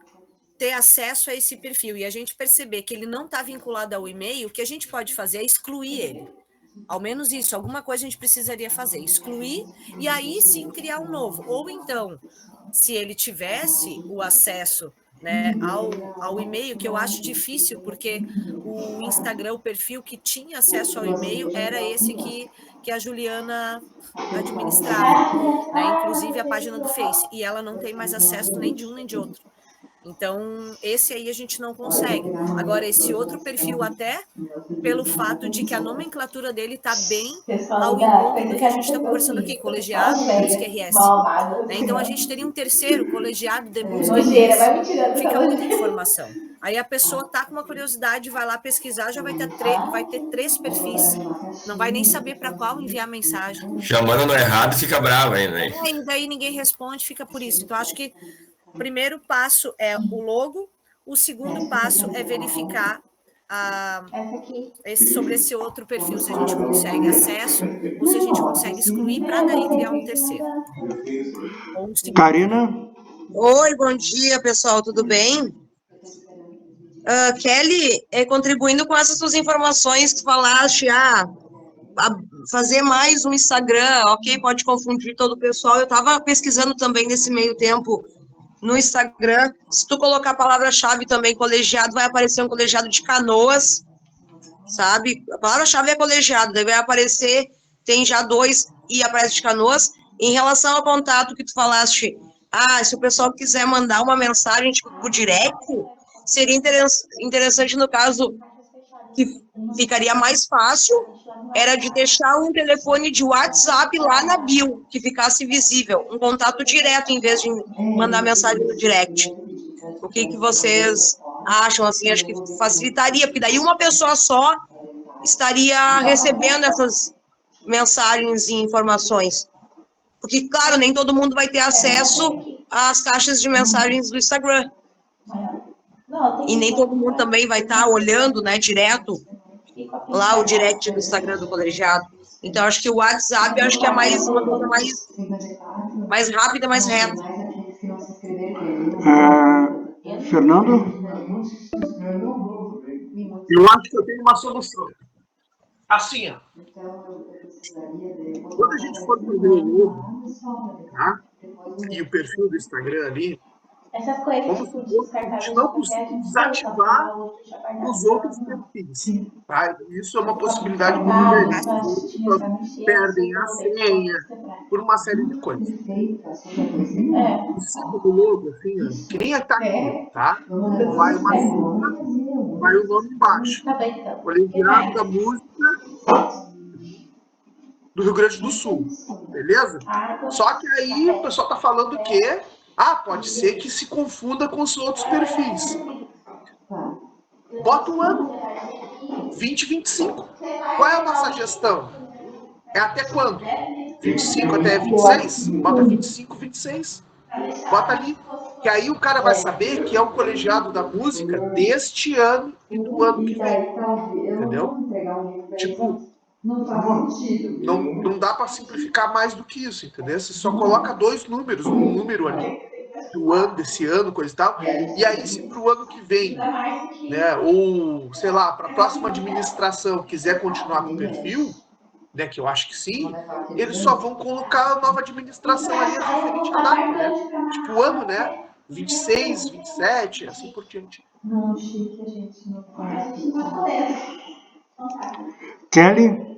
ter acesso a esse perfil e a gente perceber que ele não está vinculado ao e-mail, o que a gente pode fazer é excluir ele. Ao menos isso, alguma coisa a gente precisaria fazer, excluir e aí sim criar um novo. Ou então, se ele tivesse o acesso, né, ao e-mail, que eu acho difícil, porque o Instagram, o perfil que tinha acesso ao e-mail era esse que a Juliana administrava, né, inclusive a página do Face, e ela não tem mais acesso nem de um nem de outro. Então, esse aí a gente não consegue. Agora, esse outro perfil, até pelo fato de que a nomenclatura dele está bem ao encontro do que a gente está conversando aqui, colegiado de música RS. Né? Então, a gente teria um terceiro colegiado de música RS. Fica muita informação. Aí a pessoa está com uma curiosidade, vai lá pesquisar, já vai ter 3 perfis. Não vai nem saber para qual enviar mensagem. Chamando no errado, fica bravo ainda. E daí ninguém responde, fica por isso. Então, acho que o primeiro passo é o logo, o segundo passo é verificar sobre esse outro perfil, se a gente consegue acesso ou se a gente consegue excluir para daí criar um terceiro. Karina? Oi, bom dia, pessoal, tudo bem? Kelly, contribuindo com essas suas informações que tu falaste, fazer mais um Instagram, ok, pode confundir todo o pessoal. Eu estava pesquisando também nesse meio tempo no Instagram, se tu colocar a palavra-chave também, colegiado, vai aparecer um colegiado de Canoas, sabe? A palavra-chave é colegiado, daí vai aparecer, tem já 2 e aparece de Canoas. Em relação ao contato que tu falaste, se o pessoal quiser mandar uma mensagem tipo, por direct, seria interessante no caso que ficaria mais fácil, era de deixar um telefone de WhatsApp lá na bio, que ficasse visível, um contato direto, em vez de mandar mensagem no direct. O que vocês acham, assim, acho que facilitaria, porque daí uma pessoa só estaria recebendo essas mensagens e informações. Porque, claro, nem todo mundo vai ter acesso às caixas de mensagens do Instagram. E nem todo mundo também vai estar olhando, né, direto lá o direct do Instagram do colegiado. Então, acho que o WhatsApp, acho que é uma coisa mais rápida, mais reta. Fernando? Eu acho que eu tenho uma solução. Assim, ó. Quando a gente for fazer o logo, tá? E o perfil do Instagram ali, Essas coisas, Vamos tipo, supor que a gente não consiga desativar os outros perfis. Tá? Isso é uma possibilidade muito grande. As pessoas perdem a senha por uma série de coisas. Em cima do logo, assim, ó, que nem está aqui, tá? Vai uma sigla, vai o nome embaixo. Colegiado da Música do Rio Grande do Sul. Beleza? Só que aí o pessoal está falando que pode ser que se confunda com os outros perfis. Bota o ano. 2025. Qual é a nossa gestão? É até quando? 25 até 26? Bota 25, 26. Bota ali. Que aí o cara vai saber que é o colegiado da música deste ano e do ano que vem. Entendeu? Tipo, não dá para simplificar mais do que isso, entendeu? Você só coloca 2 números, um número ali do ano, desse ano, coisa e tal. E aí, se para o ano que vem, né, ou, sei lá, para a próxima administração quiser continuar com o perfil, né, que eu acho que sim, eles só vão colocar a nova administração ali referente à data, né? Tipo o ano, né? 26, 27, assim por diante. Kelly?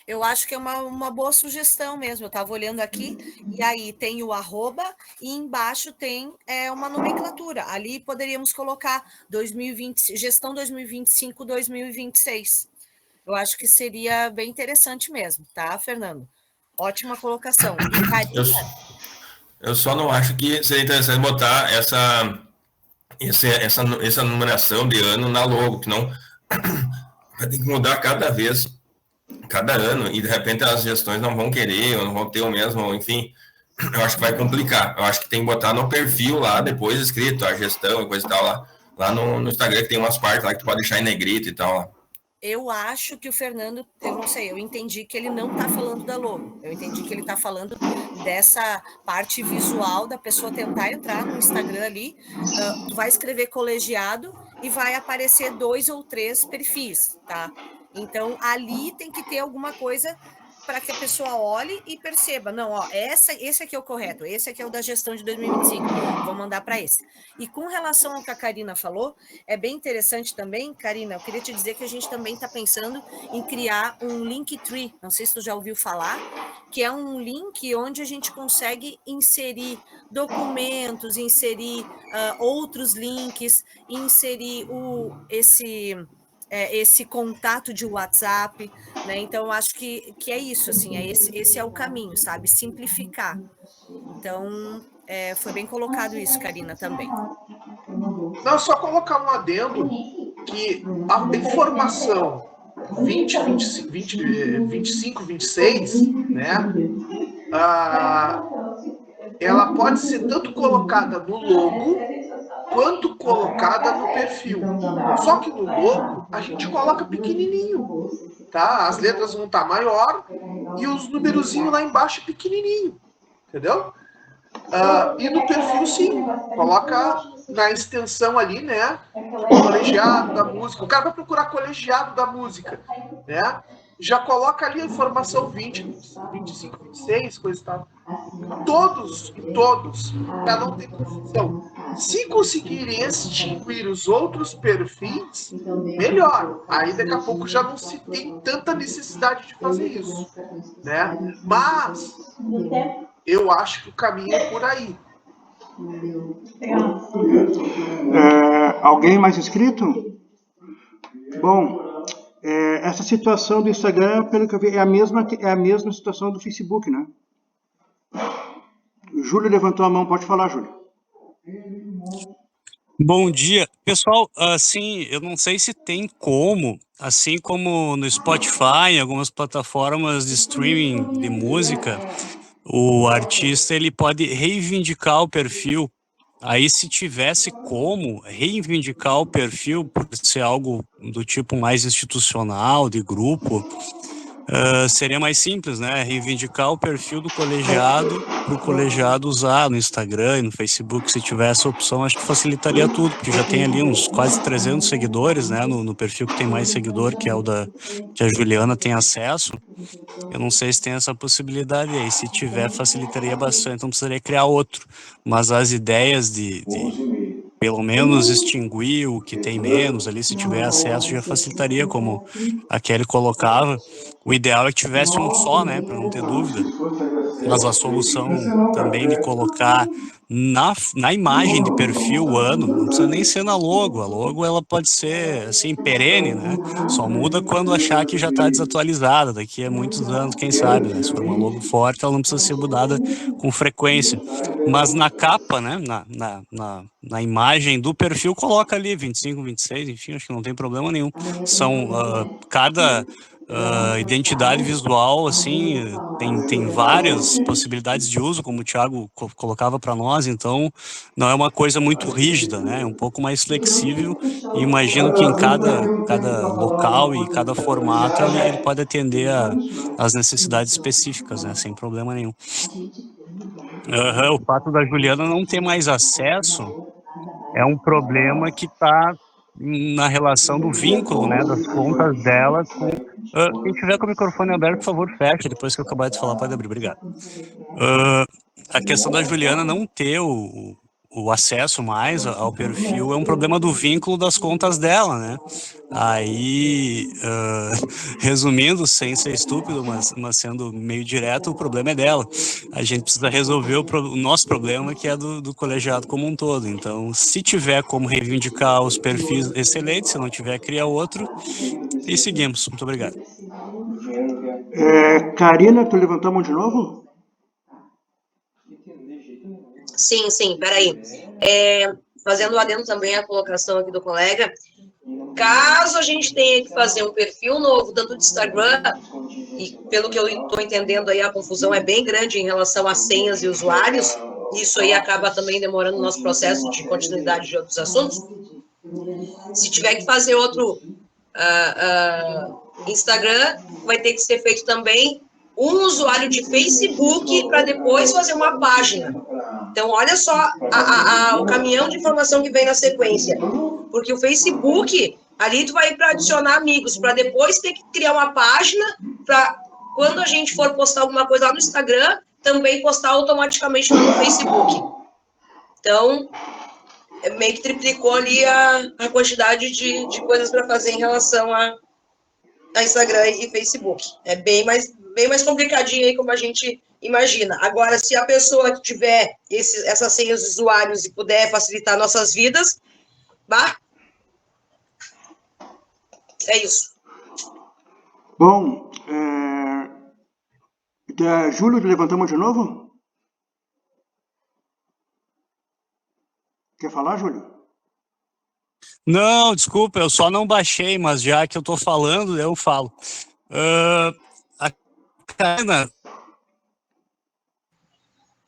Eu acho que é uma boa sugestão mesmo. Eu estava olhando aqui, e aí tem o arroba, e embaixo tem uma nomenclatura. Ali poderíamos colocar 2020, gestão 2025, 2026. Eu acho que seria bem interessante mesmo, tá, Fernando? Ótima colocação. E Karina? Eu só não acho que seria interessante botar essa numeração de ano na logo, que não vai ter que mudar cada ano, e de repente as gestões não vão querer, ou não vão ter o mesmo, enfim, eu acho que vai complicar. Eu acho que tem que botar no perfil lá, depois escrito, a gestão e coisa e tal, lá no Instagram, que tem umas partes lá que tu pode deixar em negrito e tal. Eu acho que o Fernando, eu não sei, eu entendi que ele não está falando da logo, eu entendi que ele está falando dessa parte visual da pessoa tentar entrar no Instagram ali, tu vai escrever colegiado e vai aparecer 2 ou 3 perfis, tá? Então, ali tem que ter alguma coisa para que a pessoa olhe e perceba, não, ó, esse aqui é o correto, esse aqui é o da gestão de 2025, vou mandar para esse. E com relação ao que a Karina falou, é bem interessante também, Karina, eu queria te dizer que a gente também está pensando em criar um Linktree, não sei se tu já ouviu falar, que é um link onde a gente consegue inserir documentos, inserir outros links, inserir esse contato de WhatsApp, né? Então, acho que é isso, assim, esse é o caminho, sabe? Simplificar. Então, foi bem colocado isso, Karina, também. Não, só colocar um adendo que a informação 25, 26, né? Ela pode ser tanto colocada no logo quanto colocada no perfil. Só que no logo a gente coloca pequenininho, tá? As letras vão estar maior e os numerozinhos lá embaixo pequenininho, entendeu? E no perfil sim, coloca na extensão ali, né? Colegiado da música. O cara vai procurar colegiado da música, né? Já coloca ali a informação 20, 25, 26, coisa e tal. Todos, para não ter confusão. Se conseguirem extinguir os outros perfis, melhor. Aí daqui a pouco já não se tem tanta necessidade de fazer isso, né? Mas eu acho que o caminho é por aí. Alguém mais inscrito? Bom, essa situação do Instagram, pelo que eu vi, é a mesma situação do Facebook, né? O Júlio levantou a mão, pode falar, Júlio. Bom dia. Pessoal, assim, eu não sei se tem como, assim como no Spotify, em algumas plataformas de streaming de música, o artista ele pode reivindicar o perfil. Aí, se tivesse como reivindicar o perfil por ser algo do tipo mais institucional, de grupo, seria mais simples, né? Reivindicar o perfil do colegiado para o colegiado usar no Instagram e no Facebook. Se tivesse essa opção, acho que facilitaria tudo, porque já tem ali uns quase 300 seguidores, né? No perfil que tem mais seguidor, que é o que a Juliana tem acesso. Eu não sei se tem essa possibilidade aí. Se tiver, facilitaria bastante, não precisaria criar outro. Mas as ideias de pelo menos extinguir o que tem menos ali, se tiver acesso, já facilitaria, como a Kelly colocava. O ideal é que tivesse um só, né, para não ter dúvida. Mas a solução também de colocar na imagem de perfil o ano, não precisa nem ser na logo. A logo ela pode ser assim perene, né? Só muda quando achar que já está desatualizada, daqui a muitos anos, quem sabe, né? Se for uma logo forte, ela não precisa ser mudada com frequência. Mas na capa, né? Na imagem do perfil, coloca ali 25, 26, enfim, acho que não tem problema nenhum. São cada identidade visual, assim, tem várias possibilidades de uso, como o Thiago colocava para nós, então não é uma coisa muito rígida, né? É um pouco mais flexível, e imagino que em cada local e cada formato ele pode atender às necessidades específicas, né? Sem problema nenhum. O fato da Juliana não ter mais acesso é um problema que está na relação do vínculo, né, das contas dela com... quem tiver com o microfone aberto, por favor, feche, depois que eu acabar de falar, pode abrir, obrigado. A questão da Juliana não ter o acesso mais ao perfil é um problema do vínculo das contas dela, né? Aí, resumindo, sem ser estúpido, mas sendo meio direto, o problema é dela. A gente precisa resolver o nosso problema, que é do colegiado como um todo. Então, se tiver como reivindicar os perfis, excelente. Se não tiver, cria outro e seguimos. Muito obrigado. Karina, tu levantou a mão de novo? Sim, peraí. Fazendo adendo também à colocação aqui do colega, caso a gente tenha que fazer um perfil novo, tanto de Instagram, e pelo que eu estou entendendo aí, a confusão é bem grande em relação a senhas e usuários, isso aí acaba também demorando o nosso processo de continuidade de outros assuntos. Se tiver que fazer outro Instagram, vai ter que ser feito também um usuário de Facebook para depois fazer uma página. Então, olha só o caminhão de informação que vem na sequência. Porque o Facebook, ali tu vai para adicionar amigos, para depois ter que criar uma página para, quando a gente for postar alguma coisa lá no Instagram, também postar automaticamente lá no Facebook. Então, meio que triplicou ali a quantidade de coisas para fazer em relação a Instagram e Facebook. É bem mais complicadinho aí, como a gente imagina. Agora, se a pessoa que tiver essas senhas de usuários e puder facilitar nossas vidas, é isso. Bom, Júlio, levantamos de novo? Quer falar, Júlio? Não, desculpa, eu só não baixei, mas já que eu tô falando, eu falo. A Karina...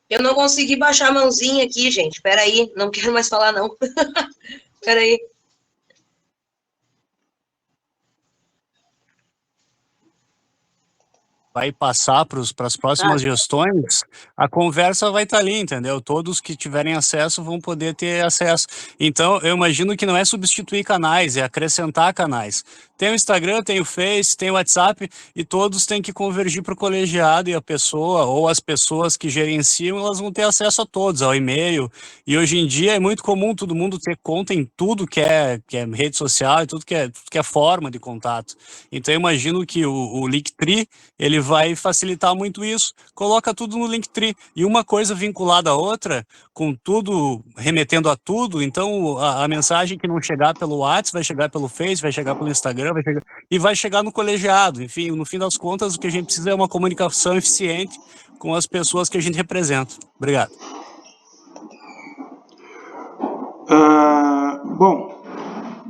Eu não consegui baixar a mãozinha aqui, gente. Peraí, não quero mais falar, não. Peraí. Vai passar para as próximas gestões, a conversa vai estar ali, entendeu? Todos que tiverem acesso vão poder ter acesso. Então, eu imagino que não é substituir canais, é acrescentar canais. Tem o Instagram, tem o Face, tem o WhatsApp, e todos têm que convergir para o colegiado, e a pessoa, ou as pessoas que gerenciam, elas vão ter acesso a todos, ao e-mail. E hoje em dia é muito comum todo mundo ter conta em tudo que é rede social, e tudo que é forma de contato. Então, eu imagino que o Linktree, ele vai facilitar muito isso. Coloca tudo no Linktree, e uma coisa vinculada à outra, com tudo remetendo a tudo. Então a mensagem que não chegar pelo WhatsApp vai chegar pelo Face, vai chegar pelo Instagram, vai chegar no colegiado. Enfim, no fim das contas, o que a gente precisa é uma comunicação eficiente com as pessoas que a gente representa. Obrigado. Bom,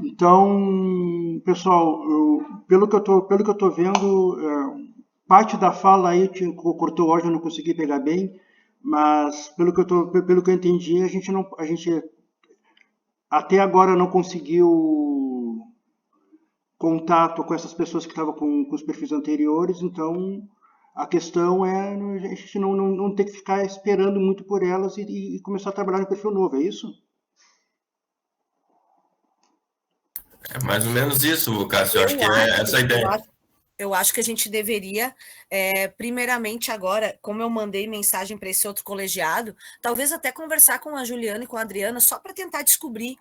então, pessoal, pelo que eu tô vendo, parte da fala aí cortou hoje, eu não consegui pegar bem, mas pelo que eu entendi, a gente até agora não conseguiu contato com essas pessoas que estavam com os perfis anteriores, então a questão é a gente não ter que ficar esperando muito por elas e começar a trabalhar no perfil novo, é isso? É mais ou menos isso, Cássio. Eu acho que é essa a ideia. eu acho que a gente deveria, primeiramente agora, como eu mandei mensagem para esse outro colegiado, talvez até conversar com a Juliana e com a Adriana só para tentar descobrir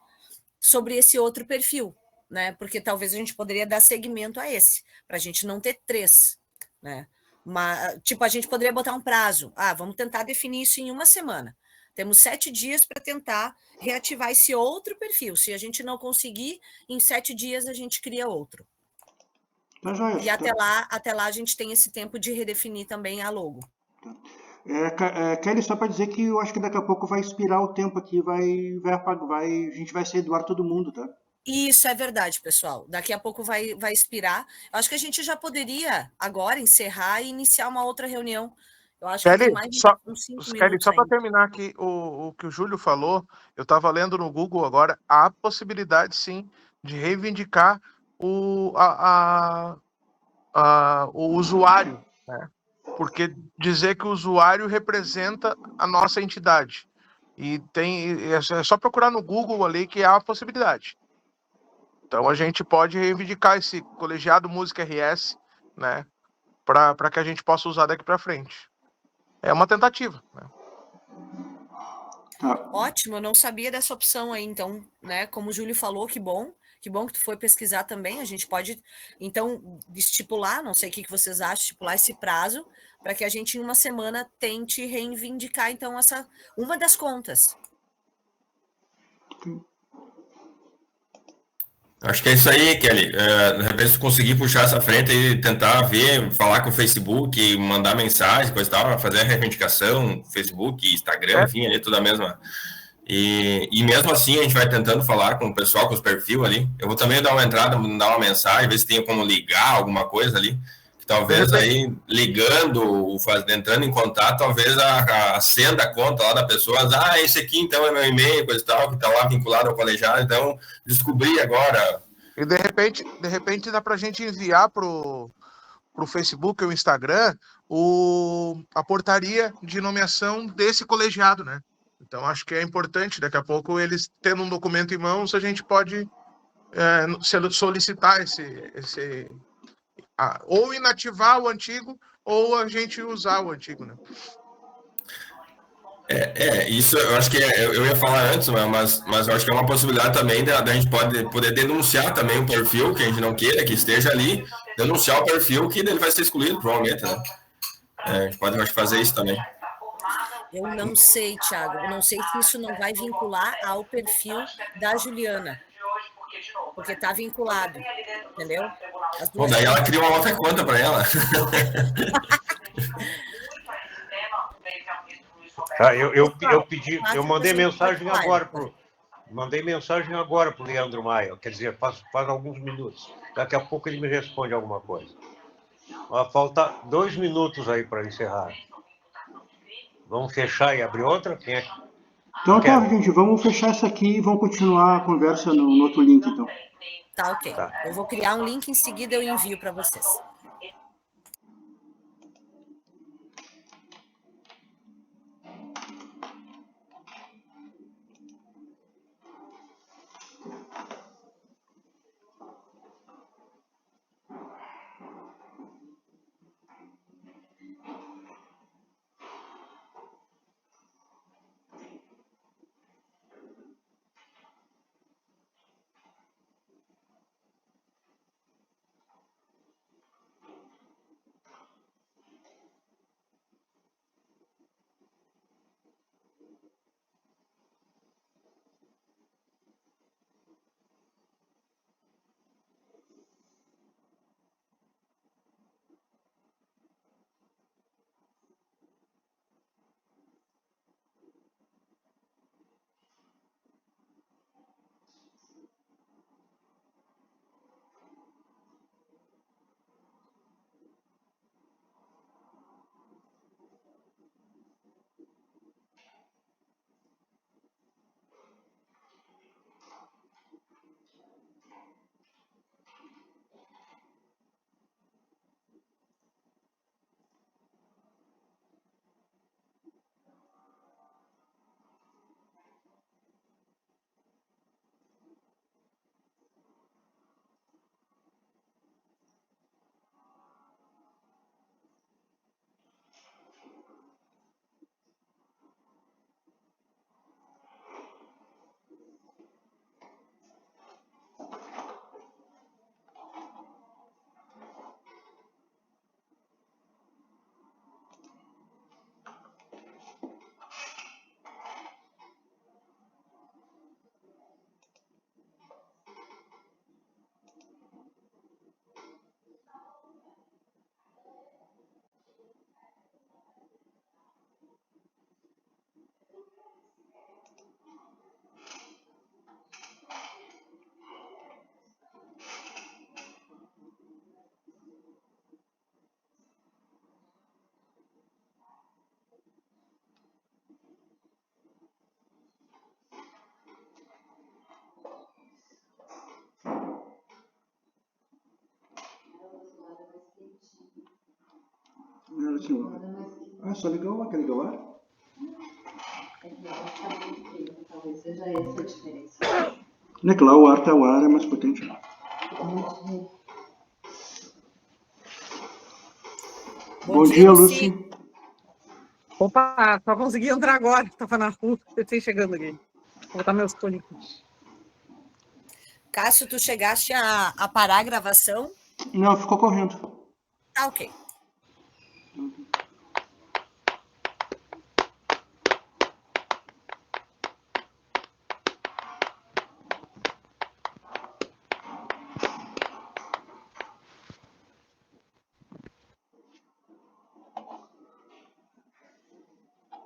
sobre esse outro perfil, né? Porque talvez a gente poderia dar seguimento a esse, para a gente não ter 3, né? Mas, tipo, a gente poderia botar um prazo. Vamos tentar definir isso em uma semana. Temos 7 dias para tentar reativar esse outro perfil. Se a gente não conseguir, em 7 dias a gente cria outro. Tá joia. E até lá a gente tem esse tempo de redefinir também a logo. Kelly, só para dizer que eu acho que daqui a pouco vai expirar o tempo aqui, vai apagar, a gente vai sair do ar todo mundo, tá? Isso é verdade, pessoal. Daqui a pouco vai expirar. Eu acho que a gente já poderia agora encerrar e iniciar uma outra reunião. Eu acho que tem Kelly, mais só, uns 5 Kelly, minutos só para ainda. terminar aqui o que o Júlio falou, eu estava lendo no Google agora, há possibilidade sim de reivindicar o usuário, né? Porque dizer que o usuário representa a nossa entidade. E é só procurar no Google ali que há a possibilidade. Então a gente pode reivindicar esse colegiado Música RS, né? Para que a gente possa usar daqui para frente. É uma tentativa, né? Tá. Ótimo, eu não sabia dessa opção aí, então, né? Como o Júlio falou, que bom que tu foi pesquisar também. A gente pode, então, estipular, não sei o que vocês acham, estipular esse prazo para que a gente, em uma semana, tente reivindicar, então, uma das contas. Acho que é isso aí, Kelly. De repente, se conseguir puxar essa frente e tentar ver, falar com o Facebook, mandar mensagem, coisa e tal, fazer a reivindicação, Facebook, Instagram, enfim, ali tudo a mesma. E mesmo assim, a gente vai tentando falar com o pessoal, com os perfis ali. Eu vou também dar uma entrada, mandar uma mensagem, ver se tem como ligar alguma coisa ali. Talvez aí, ligando, entrando em contato, talvez a senha da conta lá da pessoa, esse aqui então é meu e-mail, coisa e tal, que está lá vinculado ao colegiado, então descobri agora. E de repente dá para a gente enviar pro Facebook ou o Instagram a portaria de nomeação desse colegiado, né? Então acho que é importante, daqui a pouco eles tendo um documento em mãos, a gente pode solicitar ou inativar o antigo ou a gente usar o antigo, né? Isso eu acho que eu ia falar antes, mas eu acho que é uma possibilidade também da gente poder denunciar também o perfil que a gente não queira que esteja ali, denunciar o perfil que ele vai ser excluído, provavelmente, né? A gente pode fazer isso também. Eu não sei, Thiago, eu não sei se isso não vai vincular ao perfil da Juliana, porque está vinculado, entendeu? Bom, daí ela cria uma outra conta para ela. Eu mandei mensagem agora pro Leandro Maia, quer dizer, faz alguns minutos. Daqui a pouco ele me responde alguma coisa. Falta 2 minutos aí para encerrar. Vamos fechar e abrir outra? Quem é? Então tá, gente, vamos fechar essa aqui e vamos continuar a conversa no outro link, então. Tá, ok. Eu vou criar um link, em seguida eu envio para vocês. Só ligar o ar, quer ligar o ar? Talvez seja essa a diferença. Não é que lá o ar é mais potente. Bom dia, Lucy. Opa, só consegui entrar agora. Estava na rua, eu chegando aqui. Vou botar meus fones. Cássio, tu chegaste a parar a gravação? Não, ficou correndo. Tá, ok.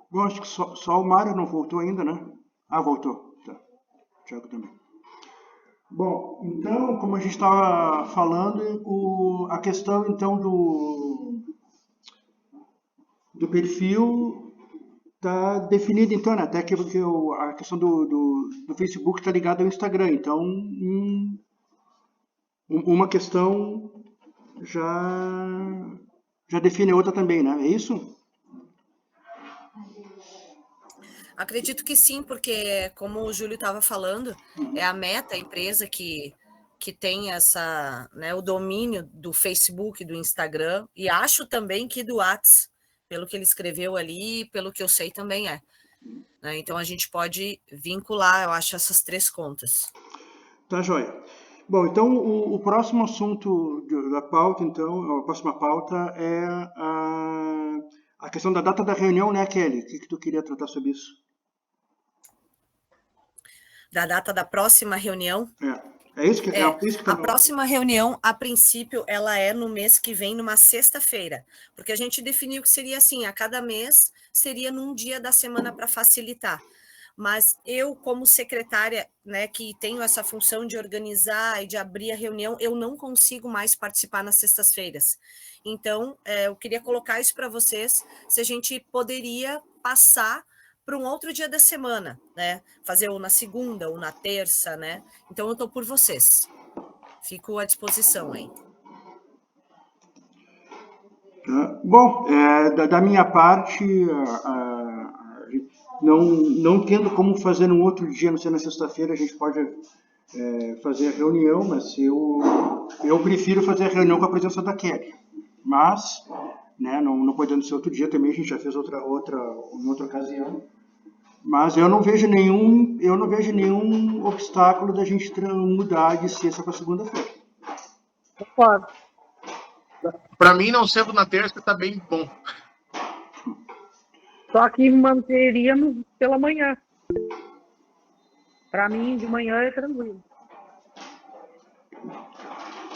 Bom, acho que só o Mário não voltou ainda, né? Ah, voltou. Tá. O Thiago também. Bom, então, como a gente estava falando, a questão, então, do perfil está definida, então, né? Até que a questão do Facebook está ligada ao Instagram. Então, uma questão já define a outra também, né? É isso? Acredito que sim, porque, como o Júlio estava falando, é a Meta, a empresa que tem o domínio do Facebook, do Instagram, e acho também que do WhatsApp, pelo que ele escreveu ali, pelo que eu sei também é. Né? Então, a gente pode vincular, eu acho, essas 3 contas. Tá, joia. Bom, então, o próximo assunto da pauta, então, a próxima pauta é a questão da data da reunião, né, Kelly? O que tu queria tratar sobre isso? Da data da próxima reunião? É isso que tá a próxima reunião, a princípio, ela é no mês que vem, numa sexta-feira, porque a gente definiu que seria assim, a cada mês seria num dia da semana para facilitar. Mas eu, como secretária, né, que tenho essa função de organizar e de abrir a reunião, eu não consigo mais participar nas sextas-feiras. Então, eu queria colocar isso para vocês, se a gente poderia passar para um outro dia da semana, né? Fazer ou na segunda ou na terça, né? Então, eu estou por vocês. Fico à disposição aí. Bom, da minha parte, não tendo como fazer num outro dia, não ser na sexta-feira, a gente pode fazer a reunião, mas eu prefiro fazer a reunião com a presença da Kelly. Mas, né, não podendo ser outro dia também, a gente já fez outra ocasião. Mas eu não vejo nenhum obstáculo da gente mudar de sexta para segunda-feira. Concordo. Para mim, não sendo na terça, está bem bom. Só que manteríamos pela manhã. Para mim, de manhã é tranquilo.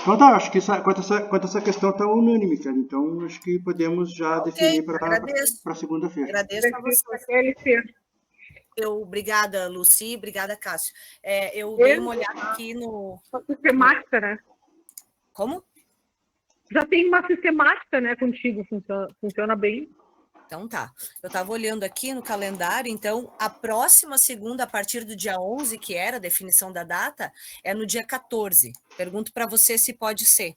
Então tá, acho que quanto a essa questão está unânime, cara. Então acho que podemos já definir para segunda-feira. Agradeço a vocês. Obrigada, Lucy, obrigada, Cássio. Eu dei uma olhada aqui no... Sistemática, né? Como? Já tem uma sistemática, né, contigo, funciona bem. Então tá, eu estava olhando aqui no calendário, então a próxima segunda, a partir do dia 11, que era a definição da data, é no dia 14. Pergunto para você se pode ser.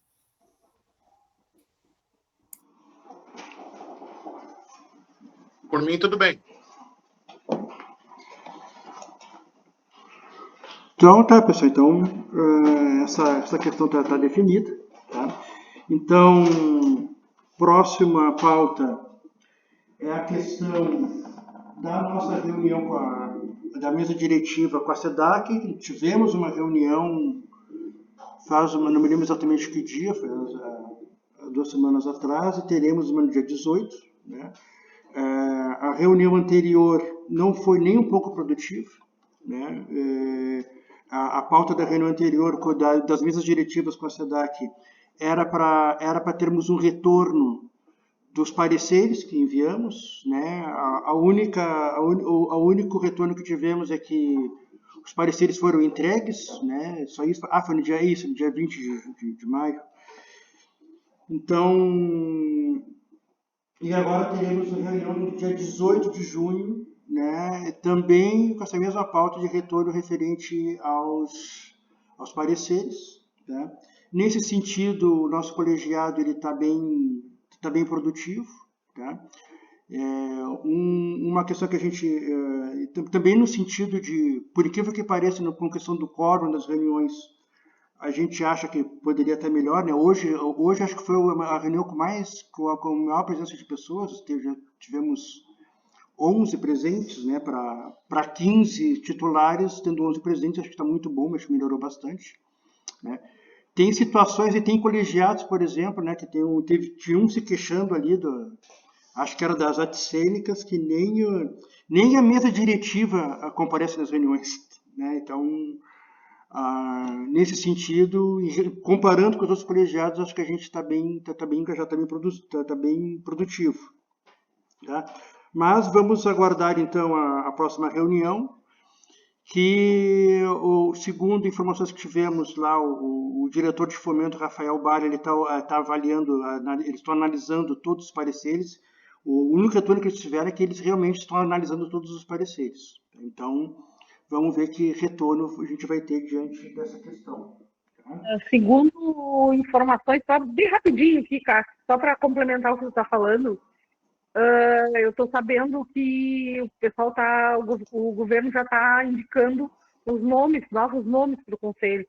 Por mim, tudo bem. Então tá, pessoal, então essa questão está definida, tá? Então, próxima pauta é a questão da nossa reunião da mesa diretiva com a SEDAC. Tivemos uma reunião, não me lembro exatamente que dia, foi 2 semanas atrás, e teremos uma no dia 18. Né? A reunião anterior não foi nem um pouco produtiva. Né? A pauta da reunião anterior, das mesas diretivas com a SEDAC, era para termos um retorno dos pareceres que enviamos, né? O único retorno que tivemos é que os pareceres foram entregues, né? Só isso. Foi no dia 20 de maio. Então, e agora teremos a reunião no dia 18 de junho, né? Também com essa mesma pauta de retorno referente aos pareceres, tá? Nesse sentido, o nosso colegiado está bem produtivo, Tá? Uma questão que a gente, também no sentido de, por incrível que pareça, com a questão do quórum das reuniões, a gente acha que poderia estar melhor, né? Hoje acho que foi a reunião com a maior presença de pessoas, tivemos 11 presentes, né? Para 15 titulares, tendo 11 presentes, acho que está muito bom, acho que melhorou bastante, né? Tem situações e tem colegiados, por exemplo, né? Que tinha um se queixando ali acho que era das artes cênicas, que nem a mesa diretiva comparece nas reuniões, né? Então, nesse sentido, comparando com os outros colegiados, acho que a gente está bem engajado, está bem produtivo. Tá? Mas vamos aguardar, então, a próxima reunião, que, segundo informações que tivemos lá, o diretor de fomento, Rafael Barra, ele está avaliando, eles estão analisando todos os pareceres. O único retorno que eles tiveram é que eles realmente estão analisando todos os pareceres. Então, vamos ver que retorno a gente vai ter diante dessa questão. Tá? Segundo informações, só bem rapidinho aqui, Cássio, só para complementar o que você está falando, eu estou sabendo que o pessoal o governo já está indicando os novos nomes para o conselho.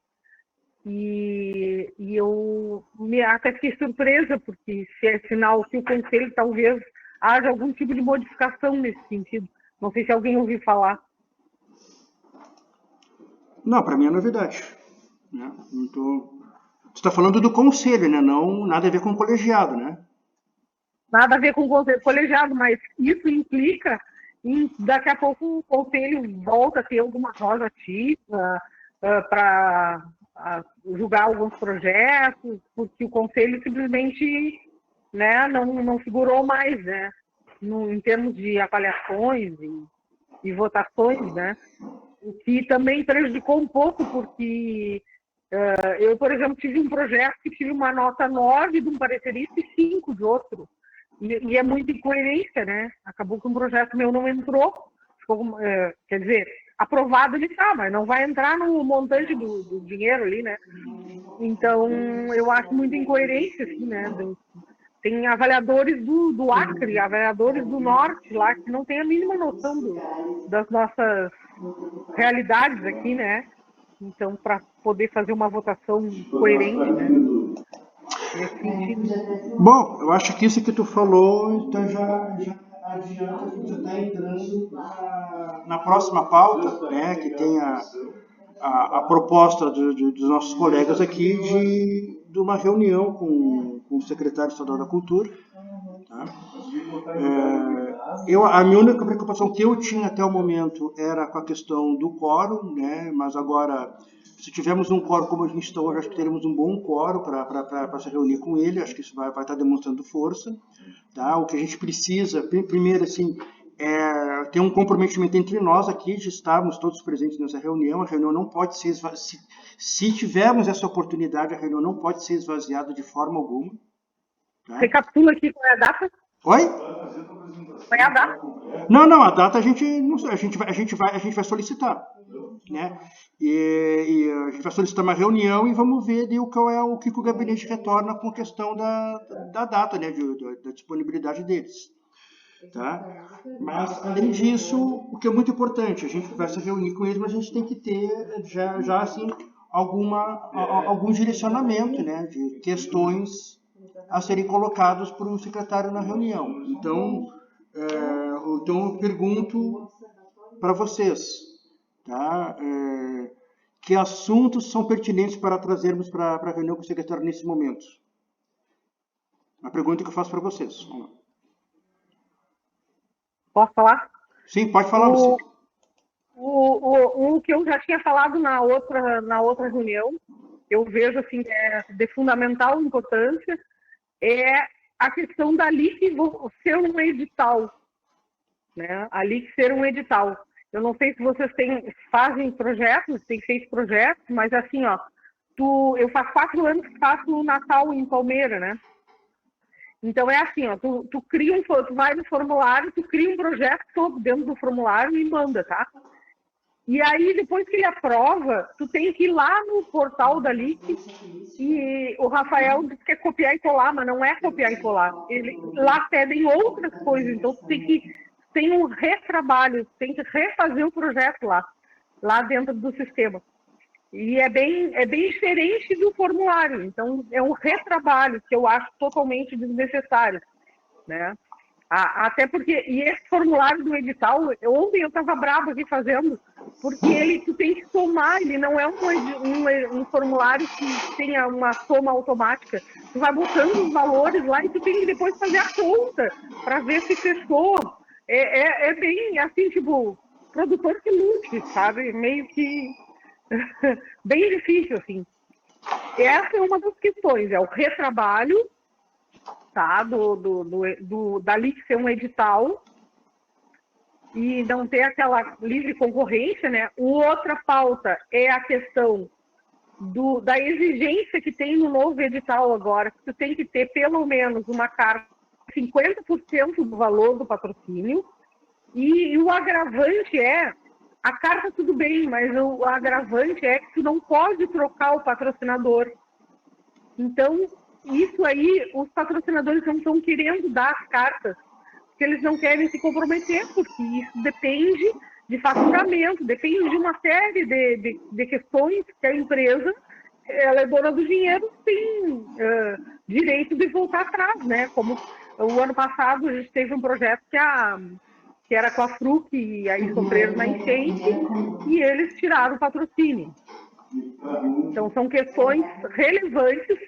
E eu até fiquei surpresa, porque se é sinal que o conselho talvez haja algum tipo de modificação nesse sentido. Não sei se alguém ouviu falar. Não, para mim é novidade. Né? Você está falando do conselho, né? Não, nada a ver com o colegiado, né? Nada a ver com o conselho colegiado, mas isso implica daqui a pouco o conselho volta a ter alguma rosa ativa para julgar alguns projetos, porque o conselho simplesmente, né, não figurou mais, né, em termos de avaliações e votações, né, o que também prejudicou um pouco, porque eu, por exemplo, tive um projeto que tive uma nota 9 de um parecerista e 5 de outro, e é muita incoerência, né, acabou que um projeto meu não entrou, quer dizer, aprovado ele está, mas não vai entrar no montante do dinheiro ali, né? Então, eu acho muita incoerência, assim, né? Tem avaliadores do Acre, avaliadores do Norte lá, que não têm a mínima noção das nossas realidades aqui, né? Então, para poder fazer uma votação coerente, né? Nesse sentido. Bom, eu acho que isso que tu falou, então já adianta, a gente já está entrando na próxima pauta, né, que tem a proposta dos nossos colegas aqui de uma reunião com o secretário estadual da Cultura. Tá? A minha única preocupação que eu tinha até o momento era com a questão do quórum, né, mas agora, se tivermos um quórum como a gente está hoje, acho que teremos um bom quórum para se reunir com ele, acho que isso vai estar demonstrando força. Tá? O que a gente precisa, primeiro, assim, é ter um comprometimento entre nós aqui, de estarmos todos presentes nessa reunião. A reunião não pode ser se tivermos essa oportunidade, a reunião não pode ser esvaziada de forma alguma. Tá? Recapitula aqui qual é a data. Oi? Qual é a data? Não, a data a gente vai solicitar, né? E a gente vai solicitar uma reunião e vamos ver o que o gabinete retorna com a questão da data, né? Da disponibilidade deles. Tá? Mas, além disso, o que é muito importante, a gente vai se reunir com eles, mas a gente tem que ter já assim, algum direcionamento, né? De questões a serem colocados por um secretário na reunião. Então eu pergunto para vocês, tá? Que assuntos são pertinentes para trazermos para a reunião com o secretário nesse momento? Uma pergunta que eu faço para vocês. Posso falar? Sim, pode falar, você. O que eu já tinha falado na outra reunião, eu vejo assim, de fundamental importância, é a questão da LIC ser um edital. Né? A LIC ser um edital. Eu não sei se vocês fazem projetos, têm feito projetos, mas assim, ó, eu faço 4 anos que faço o Natal em Palmeira, né? Então é assim, ó, tu vai no formulário, tu cria um projeto todo dentro do formulário e manda, tá? E aí, depois que ele aprova, tu tem que ir lá no portal da LIC, e o Rafael disse que é copiar e colar, mas não é copiar e colar. Lá pedem outras coisas, então tu tem um retrabalho, tem que refazer o projeto lá dentro do sistema. E é bem diferente do formulário, então é um retrabalho que eu acho totalmente desnecessário, né? Até porque, e esse formulário do edital, ontem eu estava brava aqui fazendo, porque tu tem que somar, ele não é um formulário que tenha uma soma automática. Tu vai botando os valores lá e tu tem que depois fazer a conta para ver se fechou. É bem, assim, tipo, produtor que lute, sabe? Meio que bem difícil, assim. Essa é uma das questões, é o retrabalho, tá? Da LIC ser um edital e não ter aquela livre concorrência, né? Outra pauta é a questão da exigência que tem no novo edital agora, que tu tem que ter pelo menos uma carta de 50% do valor do patrocínio, e o agravante a carta tudo bem, mas o agravante é que tu não pode trocar o patrocinador. Então, isso aí, os patrocinadores não estão querendo dar as cartas, porque eles não querem se comprometer, porque isso depende de faturamento, depende de uma série de questões que a empresa, ela é dona do dinheiro, tem direito de voltar atrás, né? Como o ano passado a gente teve um projeto que era com a Fruc, e aí sofreram uma enchente, e eles tiraram o patrocínio. Então, são questões relevantes,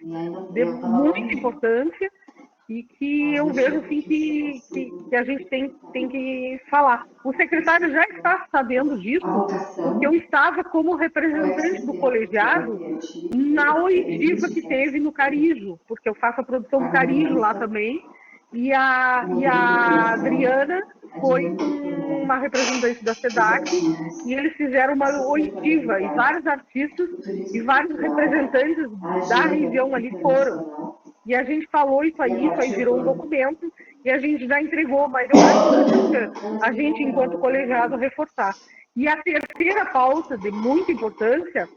de muita importância, e que eu vejo assim, que a gente tem que falar. O secretário já está sabendo disso, porque eu estava como representante do colegiado na oitiva que teve no Carijo, porque eu faço a produção do Carijo lá também, e a Adriana foi uma representante da SEDAC, e eles fizeram uma oitiva, e vários artistas e vários representantes da região ali foram. E a gente falou isso aí virou um documento, e a gente já entregou, mas eu acho que a gente, enquanto colegiado, reforçar. E a terceira pauta, de muita importância,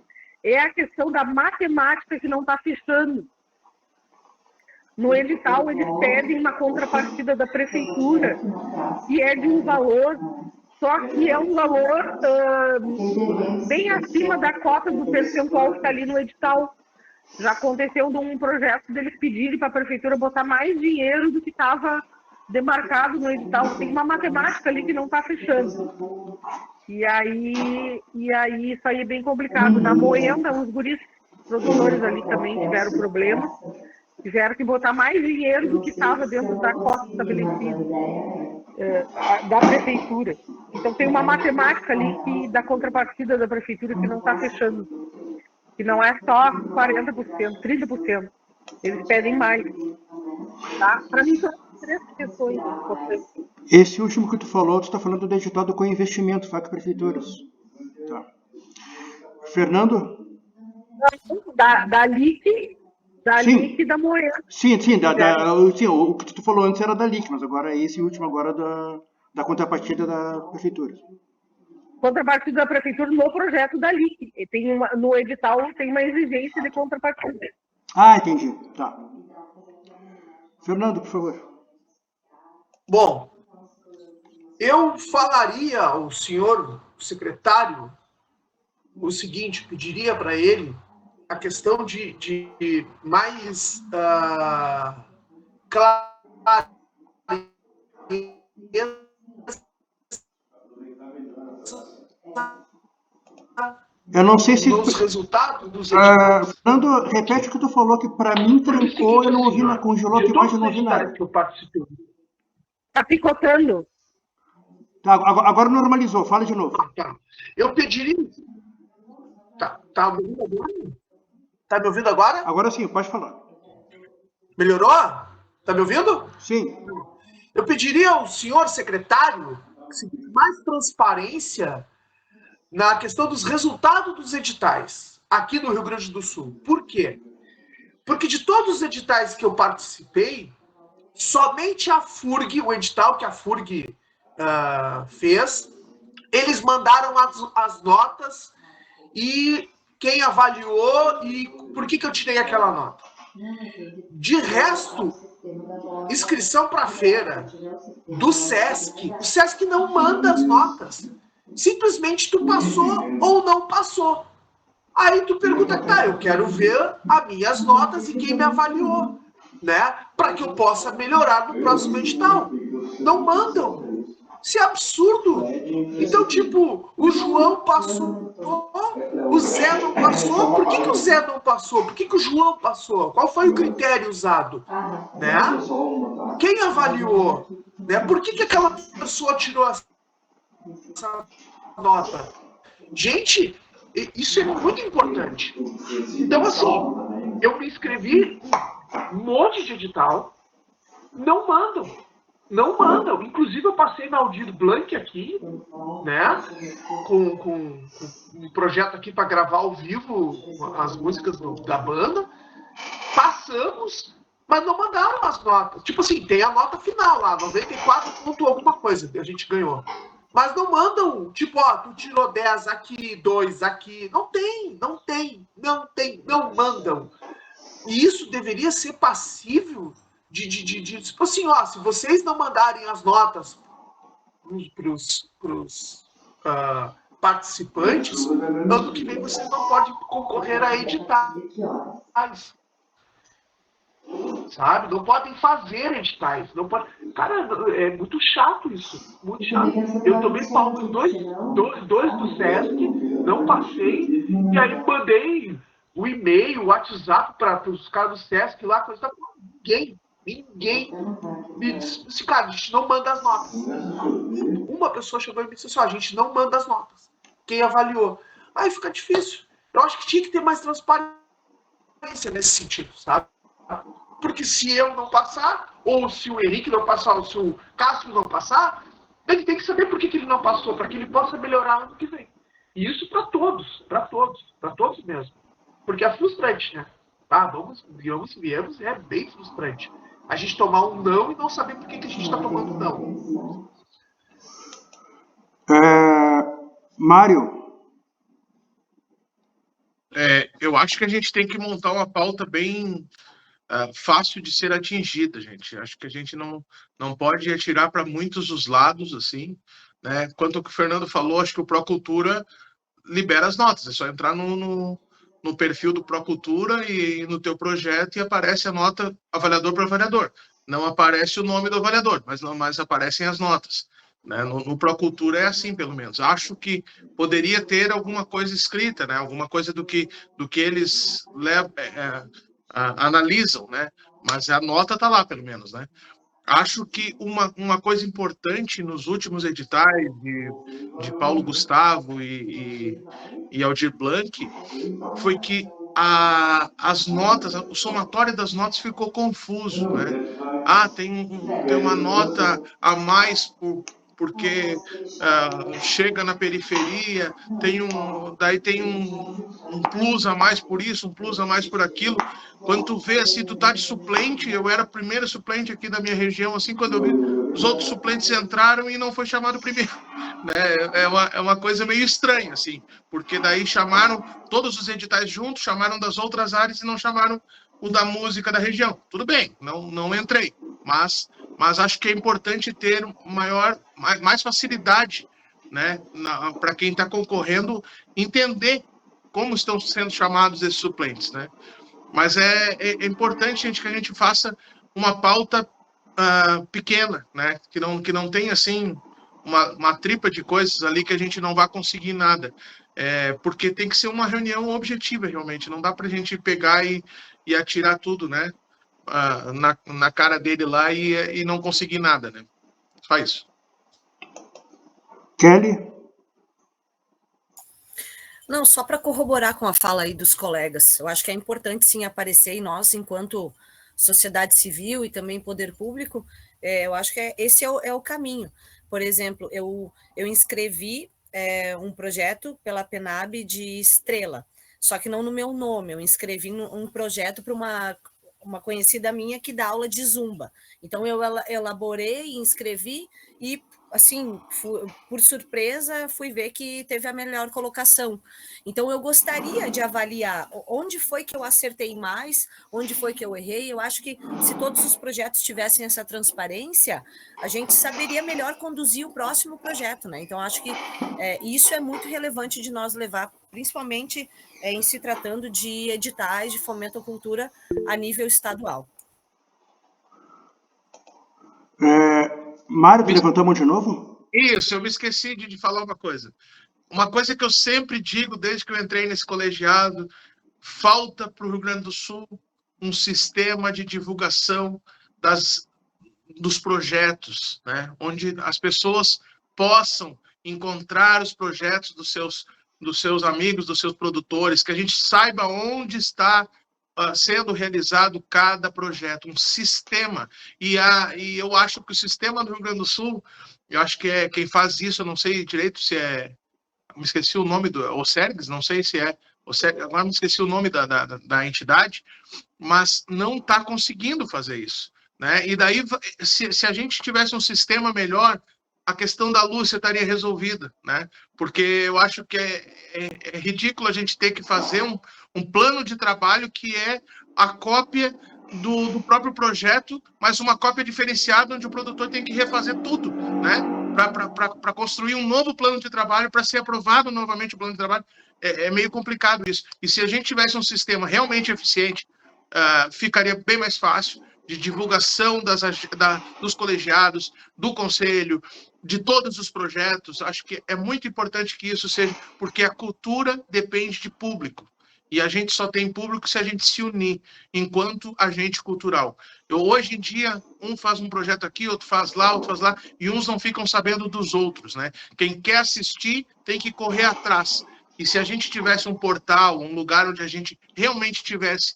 é a questão da matemática que não está fechando. No edital, eles pedem uma contrapartida da prefeitura, que é de um valor, só que é um valor bem acima da cota do percentual que está ali no edital. Já aconteceu num projeto deles pedirem para a prefeitura botar mais dinheiro do que estava demarcado no edital. Tem uma matemática ali que não está fechando. E aí isso aí é bem complicado. Na Moenda, os guris produtores ali também tiveram problemas. Tiveram que botar mais dinheiro do que estava dentro da cota estabelecida da prefeitura. Então tem uma matemática ali da contrapartida da prefeitura que não está fechando. Que não é só 40%, 30%. Eles pedem mais. Tá? Para mim são 3 questões importantes. Esse último que tu falou, tu está falando do edital do co-investimento, FAC Prefeituras. Tá. Fernando? Da LIC. Da sim. LIC e da Moeda. Sim, o que tu falou antes era da LIC, mas agora é esse último agora da contrapartida da prefeitura. Contrapartida da prefeitura no projeto da LIC. No edital tem uma exigência de contrapartida. Ah, entendi. Tá. Fernando, por favor. Bom, eu falaria ao senhor secretário o seguinte, pediria para ele a questão de mais clareza. Eu não sei se... Nos resultados dos Fernando, repete o que tu falou, que para mim trancou, eu não ouvi nada, congelou aqui embaixo, eu não ouvi nada. Que eu participei. Tá picotando. Tá, agora normalizou, fala de novo. Tá. Eu pediria... Tá me ouvindo agora? Tá me ouvindo agora? Agora sim, pode falar. Melhorou? Tá me ouvindo? Sim. Eu pediria ao senhor secretário mais transparência na questão dos resultados dos editais aqui no Rio Grande do Sul. Por quê? Porque de todos os editais que eu participei, somente a FURG, o edital que a FURG fez, eles mandaram as notas e quem avaliou e por que eu tirei aquela nota. De resto, inscrição para feira do SESC, o SESC não manda as notas. Simplesmente tu passou ou não passou. Aí tu pergunta, tá, eu quero ver as minhas notas e quem me avaliou, né? Para que eu possa melhorar no próximo edital. Não mandam. Isso é absurdo. Então, tipo, o João passou, o Zé não passou. Por que o Zé não passou? Por que o João passou? Qual foi o critério usado? Né? Quem avaliou? Né? Por que aquela pessoa tirou essa nota? Gente, isso é muito importante. Então, assim, eu me inscrevi em um monte de edital, não mandam. Não mandam. Inclusive, eu passei na Aldir Blanc aqui, né? Com um projeto aqui para gravar ao vivo as músicas da banda. Passamos, mas não mandaram as notas. Tipo assim, tem a nota final lá, 94 ponto alguma coisa que a gente ganhou. Mas não mandam, tipo, ó, tu tirou 10 aqui, 2 aqui. Não mandam. E isso deveria ser passível de tipo assim, ó, se vocês não mandarem as notas pros participantes, ano que vem vocês não podem concorrer a editais. Sabe? Não podem fazer editais. Não pode... Cara, é muito chato isso. Muito chato. Eu tomei pau com dois do SESC, não passei, e aí mandei o e-mail, o WhatsApp para os caras do SESC lá, coisa da... Ninguém me disse, cara, a gente não manda as notas. Uma pessoa chegou e me disse assim, a gente não manda as notas. Quem avaliou? Aí fica difícil. Eu acho que tinha que ter mais transparência nesse sentido, sabe? Porque se eu não passar, ou se o Henrique não passar, ou se o Cássio não passar, ele tem que saber por que ele não passou, para que ele possa melhorar ano que vem. E isso para todos mesmo. Porque é frustrante, né? Ah, viemos, é bem frustrante. A gente tomar um não e não saber por que a gente está tomando não. Mário? Eu acho que a gente tem que montar uma pauta bem fácil de ser atingida, gente. Acho que a gente não pode atirar para muitos os lados, assim, né? Quanto ao que o Fernando falou, acho que o Procultura libera as notas. É só entrar no perfil do Procultura e no teu projeto e aparece a nota avaliador para avaliador. Não aparece o nome do avaliador, mas aparecem as notas. Né? No Procultura é assim, pelo menos. Acho que poderia ter alguma coisa escrita, né? Alguma coisa do que eles analisam, né? Mas a nota está lá, pelo menos, né? Acho que uma coisa importante nos últimos editais de Paulo Gustavo e Aldir Blanc foi que as notas, o somatório das notas ficou confuso, né? Tem uma nota a mais porque chega na periferia, daí tem um plus a mais por isso, um plus a mais por aquilo. Quando tu vê assim, tu tá de suplente, eu era a primeira suplente aqui da minha região, assim, quando eu vi, os outros suplentes entraram e não foi chamado primeiro. Né? É uma coisa meio estranha, assim, porque daí chamaram todos os editais juntos, chamaram das outras áreas e não chamaram o da música da região. Tudo bem, não entrei, mas acho que é importante ter mais facilidade, né, para quem está concorrendo entender como estão sendo chamados esses suplentes, né? Mas é importante, gente, que a gente faça uma pauta pequena, né? Que não tenha, assim, uma tripa de coisas ali que a gente não vai conseguir nada. Porque tem que ser uma reunião objetiva, realmente. Não dá para a gente pegar e atirar tudo, né? Na cara dele lá e não conseguir nada, né? Só isso. Kelly? Não, só para corroborar com a fala aí dos colegas, eu acho que é importante sim aparecer, e nós, enquanto sociedade civil e também poder público, eu acho que esse é o caminho. Por exemplo, eu inscrevi um projeto pela PENAB de Estrela, só que não no meu nome, eu inscrevi um projeto para uma conhecida minha que dá aula de zumba. Então, eu elaborei, inscrevi e assim, por surpresa, fui ver que teve a melhor colocação. Então, eu gostaria de avaliar onde foi que eu acertei mais, onde foi que eu errei. Eu acho que se todos os projetos tivessem essa transparência, a gente saberia melhor conduzir o próximo projeto, né? Então, acho que isso é muito relevante de nós levar, principalmente em se tratando de editais de fomento à cultura a nível estadual. Mário, tu levantou a mão de novo? Isso, eu me esqueci de falar uma coisa. Uma coisa que eu sempre digo desde que eu entrei nesse colegiado, falta para o Rio Grande do Sul um sistema de divulgação dos projetos, né? Onde as pessoas possam encontrar os projetos dos seus amigos, dos seus produtores, que a gente saiba onde está sendo realizado cada projeto, um sistema. E eu acho que o sistema do Rio Grande do Sul, eu acho que quem faz isso, eu não sei direito se é, me esqueci o nome do Osergs, não sei se é, agora me esqueci o nome da entidade, mas não está conseguindo fazer isso, né? E daí, se a gente tivesse um sistema melhor, a questão da Lúcia estaria resolvida, né? Porque eu acho que é ridículo a gente ter que fazer um plano de trabalho que é a cópia do próprio projeto, mas uma cópia diferenciada onde o produtor tem que refazer tudo, né? Para construir um novo plano de trabalho, para ser aprovado novamente o plano de trabalho. É meio complicado isso. E se a gente tivesse um sistema realmente eficiente, ficaria bem mais fácil de divulgação dos colegiados, do conselho, de todos os projetos. Acho que é muito importante que isso seja, porque a cultura depende de público. E a gente só tem público se a gente se unir enquanto agente cultural. Hoje em dia, um faz um projeto aqui, outro faz lá, e uns não ficam sabendo dos outros, né? Quem quer assistir tem que correr atrás. E se a gente tivesse um portal, um lugar onde a gente realmente tivesse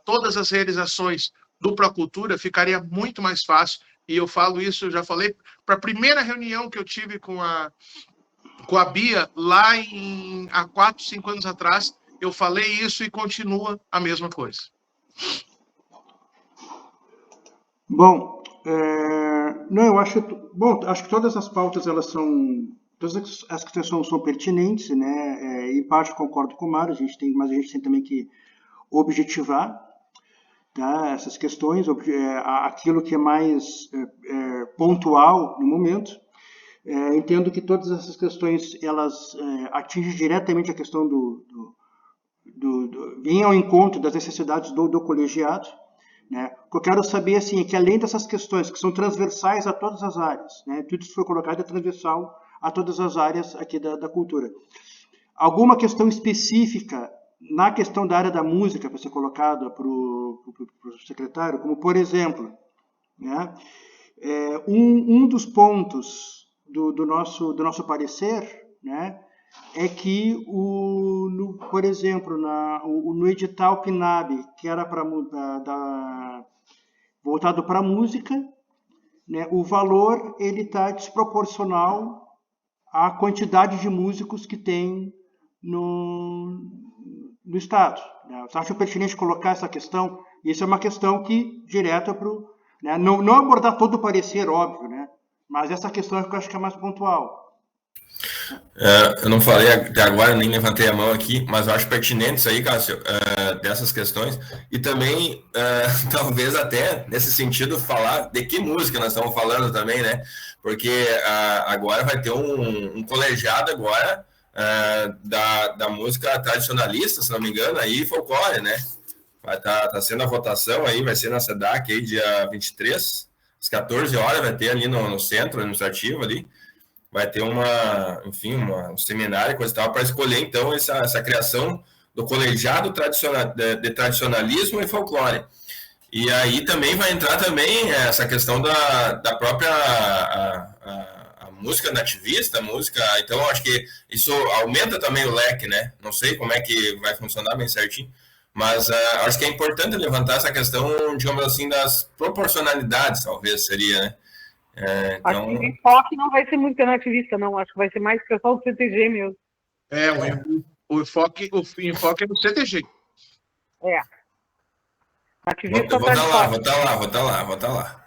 todas as realizações do Procultura, ficaria muito mais fácil. E eu falo isso, eu já falei, para a primeira reunião que eu tive com a Bia, lá há 4, 5 anos atrás, eu falei isso e continua a mesma coisa. Bom, não, eu acho, acho que todas as pautas, todas as questões são pertinentes, né? Em parte concordo com o Mário, mas a gente tem também que objetivar, tá, essas questões, aquilo que é mais pontual no momento. Entendo que todas essas questões elas atingem diretamente a questão vêm ao encontro das necessidades do colegiado, né? O que eu quero saber assim, é que além dessas questões que são transversais a todas as áreas, né, tudo isso foi colocado é transversal a todas as áreas aqui da cultura. Alguma questão específica na questão da área da música para ser colocada para o secretário, como por exemplo, né, um dos pontos do nosso parecer, né, é que, por exemplo, no edital PNAB, que era voltado para a música, né, o valor está desproporcional à quantidade de músicos que tem no Estado. Né? Você acha pertinente colocar essa questão? Isso é uma questão que direta para o... Né, não abordar todo o parecer, óbvio, né? Mas essa questão é que eu acho que é mais pontual. Eu não falei até agora, nem levantei a mão aqui, mas eu acho pertinente isso aí, Cássio, dessas questões. E também, talvez até, nesse sentido, falar de que música nós estamos falando também, né? Porque agora vai ter um colegiado agora da música tradicionalista, se não me engano, aí folclore, né? Vai tá sendo a votação aí, vai ser na SEDAC aí, dia 23, às 14 horas, vai ter ali no centro administrativo ali. Vai ter um seminário, coisa e tal, para escolher, então, essa criação do colegiado de tradicionalismo e folclore. E aí também vai entrar também essa questão da própria a música nativista, então acho que isso aumenta também o leque, né? Não sei como é que vai funcionar bem certinho, mas acho que é importante levantar essa questão, digamos assim, das proporcionalidades, talvez seria, né? Então... Acho que o enfoque não vai ser muito nativista, não. Acho que vai ser mais pessoal do CTG mesmo. O enfoque é no CTG. Nativista vou estar lá.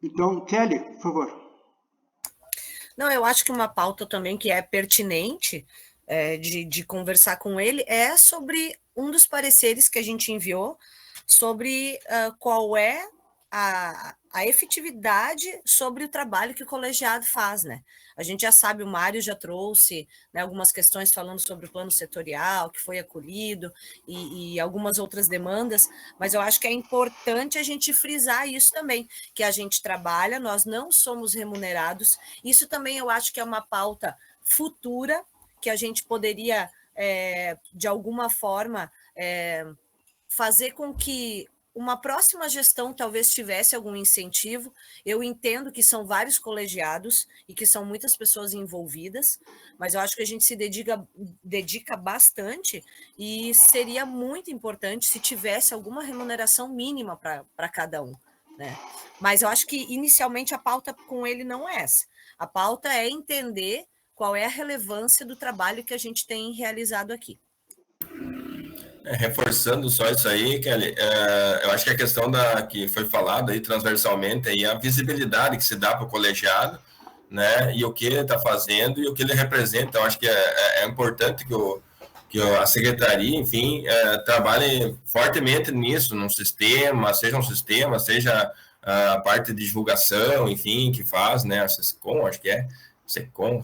Então, Kelly, por favor. Não, eu acho que uma pauta também que é pertinente de conversar com ele é sobre um dos pareceres que a gente enviou sobre qual é a efetividade sobre o trabalho que o colegiado faz, né? A gente já sabe, o Mário já trouxe, né, algumas questões falando sobre o plano setorial, que foi acolhido, e algumas outras demandas, mas eu acho que é importante a gente frisar isso também, que a gente trabalha, nós não somos remunerados, isso também eu acho que é uma pauta futura, que a gente poderia, de alguma forma, fazer com que uma próxima gestão talvez tivesse algum incentivo. Eu entendo que são vários colegiados e que são muitas pessoas envolvidas, mas eu acho que a gente se dedica bastante e seria muito importante se tivesse alguma remuneração mínima para cada um, né? Mas eu acho que inicialmente a pauta com ele não é essa. A pauta é entender qual é a relevância do trabalho que a gente tem realizado aqui. Reforçando só isso aí, Kelly, eu acho que a questão que foi falada aí transversalmente aí, a visibilidade que se dá para o colegiado, né, e o que ele está fazendo e o que ele representa. Eu acho que é importante que a secretaria, enfim, trabalhe fortemente nisso, num sistema, seja a parte de divulgação, enfim, que faz, né, a SESCOM, acho que é, SESCOM,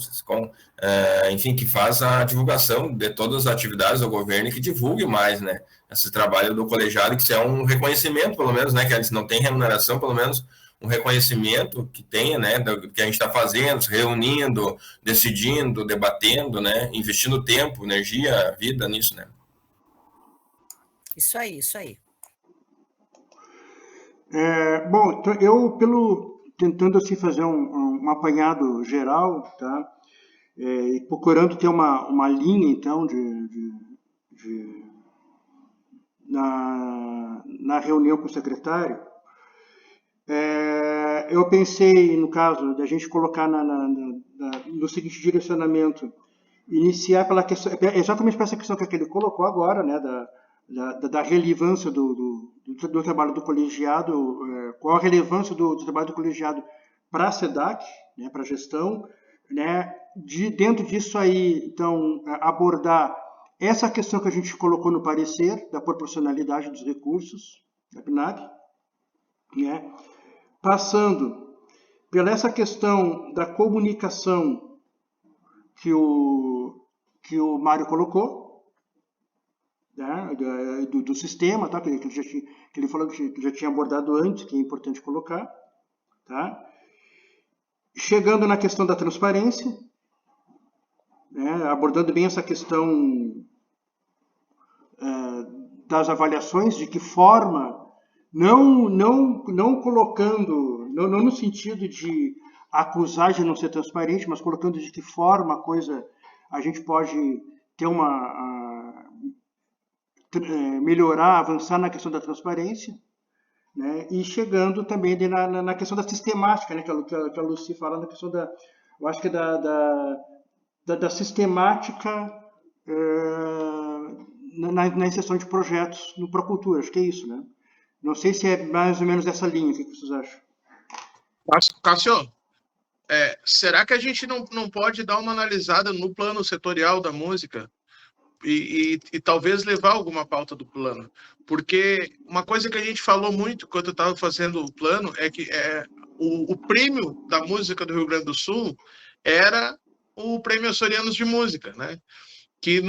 enfim, que faz a divulgação de todas as atividades do governo e que divulgue mais, né, esse trabalho do colegiado, que isso é um reconhecimento, pelo menos, né, que eles não têm remuneração, pelo menos um reconhecimento que tenha, né, do que a gente está fazendo, se reunindo, decidindo, debatendo, né, investindo tempo, energia, vida nisso, né. Isso aí, isso aí. Bom, então eu, tentando assim fazer um apanhado geral, tá? E procurando ter uma linha, então, na reunião com o secretário, eu pensei, no caso, da gente colocar no seguinte direcionamento, iniciar pela questão, exatamente para essa questão que ele colocou agora, né, da relevância do trabalho do colegiado, qual a relevância do trabalho do colegiado para a SEDAC, né, para a gestão, né, dentro disso aí, então, abordar essa questão que a gente colocou no parecer, da proporcionalidade dos recursos da PNAC, né, passando pela essa questão da comunicação que o Mário colocou, né, do sistema, tá, que ele falou que já tinha abordado antes, que é importante colocar, tá? Chegando na questão da transparência, né, abordando bem essa questão das avaliações, de que forma, não colocando, não no sentido de acusar de não ser transparente, mas colocando de que forma a gente pode ter melhorar, avançar na questão da transparência, né, e chegando também na questão da sistemática, né, que a Lucy fala na questão eu acho que da sistemática na inserção de projetos no Procultura, acho que é isso, né? Não sei se é mais ou menos essa linha, o que vocês acham? Cássio, será que a gente não pode dar uma analisada no plano setorial da música e talvez levar alguma pauta do plano? Porque uma coisa que a gente falou muito quando eu estava fazendo o plano é que o prêmio da música do Rio Grande do Sul era o Prêmio Açorianos de Música, né? Que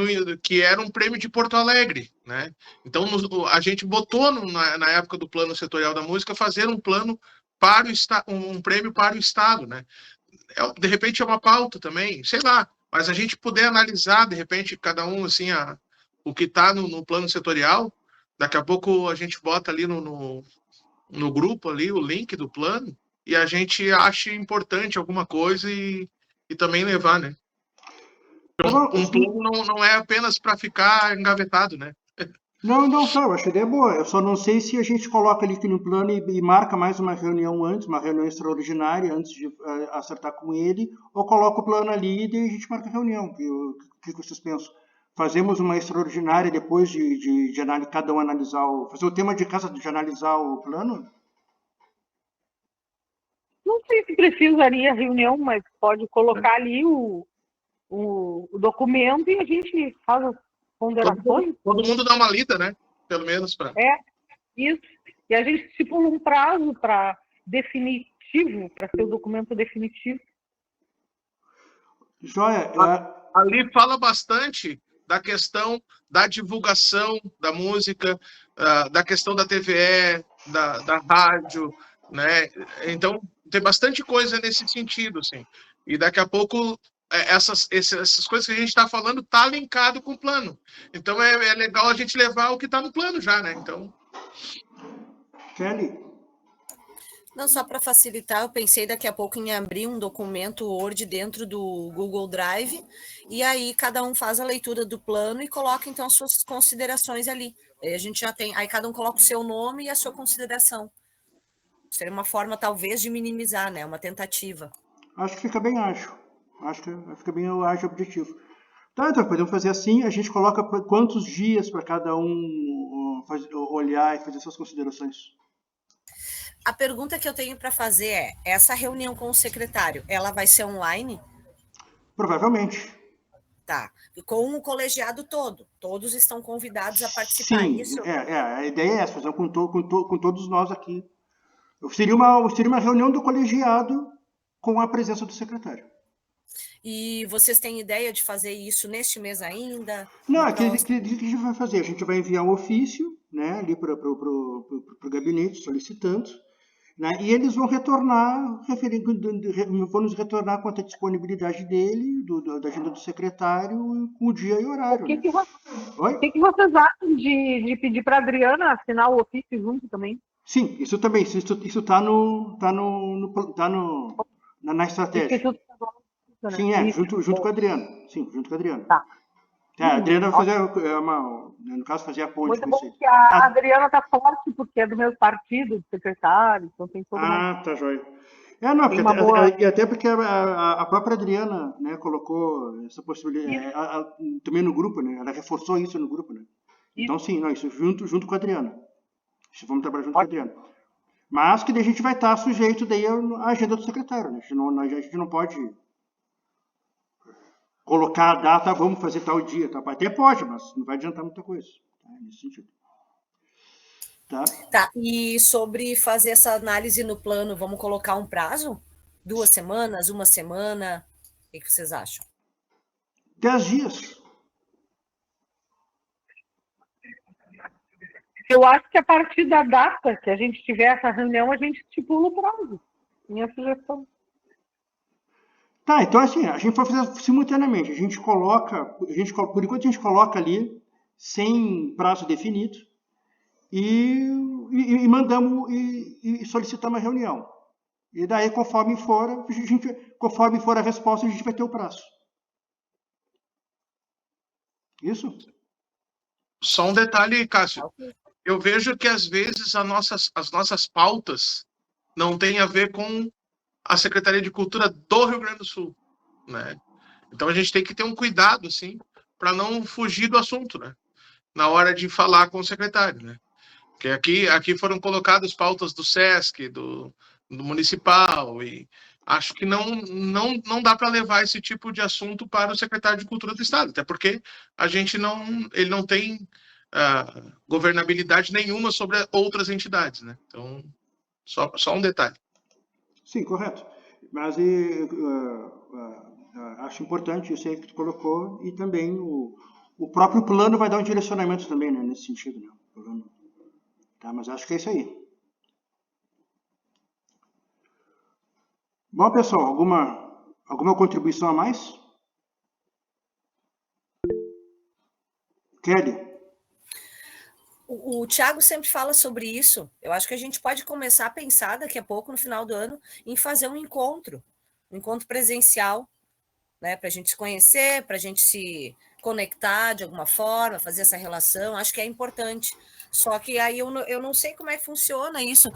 era um prêmio de Porto Alegre, né? Então a gente botou na época do plano setorial da música fazer um plano para um prêmio para o estado, né? De repente é uma pauta também, sei lá, mas a gente puder analisar de repente cada um assim o que está no plano setorial, daqui a pouco a gente bota ali no grupo ali o link do plano e a gente acha importante alguma coisa e também levar, né? Um plano não é apenas para ficar engavetado, né? Não, eu acho a ideia boa. Eu só não sei se a gente coloca ali no plano e marca mais uma reunião antes, uma reunião extraordinária antes de acertar com ele, ou coloca o plano ali e daí a gente marca a reunião. O que vocês pensam? Fazemos uma extraordinária depois de cada um analisar fazer o tema de casa de analisar o plano? Não sei se precisaria reunião, mas pode colocar ali o documento e a gente faz as ponderações. Todo mundo dá uma lida, né? Pelo menos para. Isso. E a gente estipula um prazo para definitivo, para ser o documento definitivo. Joia. Ali fala bastante da questão da divulgação da música, da questão da TVE, da rádio, né? Então, tem bastante coisa nesse sentido, assim. E daqui a pouco, essas coisas que a gente está falando tá linkado com o plano. Então, é legal a gente levar o que está no plano já, né? Então... Kelly? Não, só para facilitar, eu pensei daqui a pouco em abrir um documento Word dentro do Google Drive, e aí cada um faz a leitura do plano e coloca, então, as suas considerações ali. Aí a gente já tem, aí cada um coloca o seu nome e a sua consideração. Seria uma forma, talvez, de minimizar, né? Uma tentativa. Acho que fica bem ágil. Acho que fica bem ágil o objetivo. Tá, então podemos fazer assim, a gente coloca quantos dias para cada um olhar e fazer suas considerações. A pergunta que eu tenho para fazer é, essa reunião com o secretário, ela vai ser online? Provavelmente. Tá. E com o colegiado todo? Todos estão convidados a participar, Sim, isso? a ideia é essa, fazer com todos nós aqui. Seria uma reunião do colegiado com a presença do secretário. E vocês têm ideia de fazer isso neste mês ainda? Não, o que a gente vai fazer? A gente vai enviar um ofício, né, ali para o gabinete, solicitando, né, e eles vão nos retornar quanto à disponibilidade dele, da agenda do secretário, com o dia e horário. O que, né? que vocês acham de pedir para a Adriana assinar o ofício junto também? Sim, isso também. Isso está na estratégia. Sim, junto com a Adriana. Sim, junto com a Adriana. Tá. A Adriana vai fazer no caso, fazer a ponte. Muito bom que a Adriana está forte, porque é do meu partido, de secretário, então tem todo mundo. Tá joia. Até porque a própria Adriana, né, colocou essa possibilidade também no grupo, né? Ela reforçou isso no grupo, né? Então, sim, isso junto com a Adriana. Vamos trabalhar junto com a Adriana. Mas que daí a gente vai estar sujeito daí à agenda do secretário, né? A gente não pode colocar a data, vamos fazer tal dia, tá? Até pode, mas não vai adiantar muita coisa, tá? Nesse sentido. Tá, e sobre fazer essa análise no plano, vamos colocar um prazo? 2 semanas, 1 semana? O que vocês acham? 10 dias. Eu acho que a partir da data que a gente tiver essa reunião, a gente estipula o prazo. Minha sugestão. Tá, então assim, a gente vai fazer simultaneamente. Por enquanto a gente coloca ali, sem prazo definido, e mandamos e solicitamos a reunião. E daí, conforme for a resposta, a gente vai ter o prazo. Isso? Só um detalhe, Cássio. Eu vejo que, às vezes, as nossas pautas não têm a ver com a Secretaria de Cultura do Rio Grande do Sul, né? Então, a gente tem que ter um cuidado, assim, para não fugir do assunto, né? Na hora de falar com o secretário, né? Porque aqui foram colocadas pautas do SESC, do Municipal, e acho que não dá para levar esse tipo de assunto para o secretário de Cultura do Estado, até porque ele não tem governabilidade nenhuma sobre outras entidades, né? Então, só um detalhe. Sim, correto. Mas acho importante isso aí que tu colocou, e também o próprio plano vai dar um direcionamento também, né, nesse sentido, né? Tá, mas acho que é isso aí. Bom, pessoal, alguma contribuição a mais? Kelly? O Thiago sempre fala sobre isso. Eu acho que a gente pode começar a pensar daqui a pouco, no final do ano, em fazer um encontro presencial, né, para a gente se conhecer, para a gente se conectar de alguma forma, fazer essa relação. Acho que é importante. Só que aí eu não sei como é que funciona isso.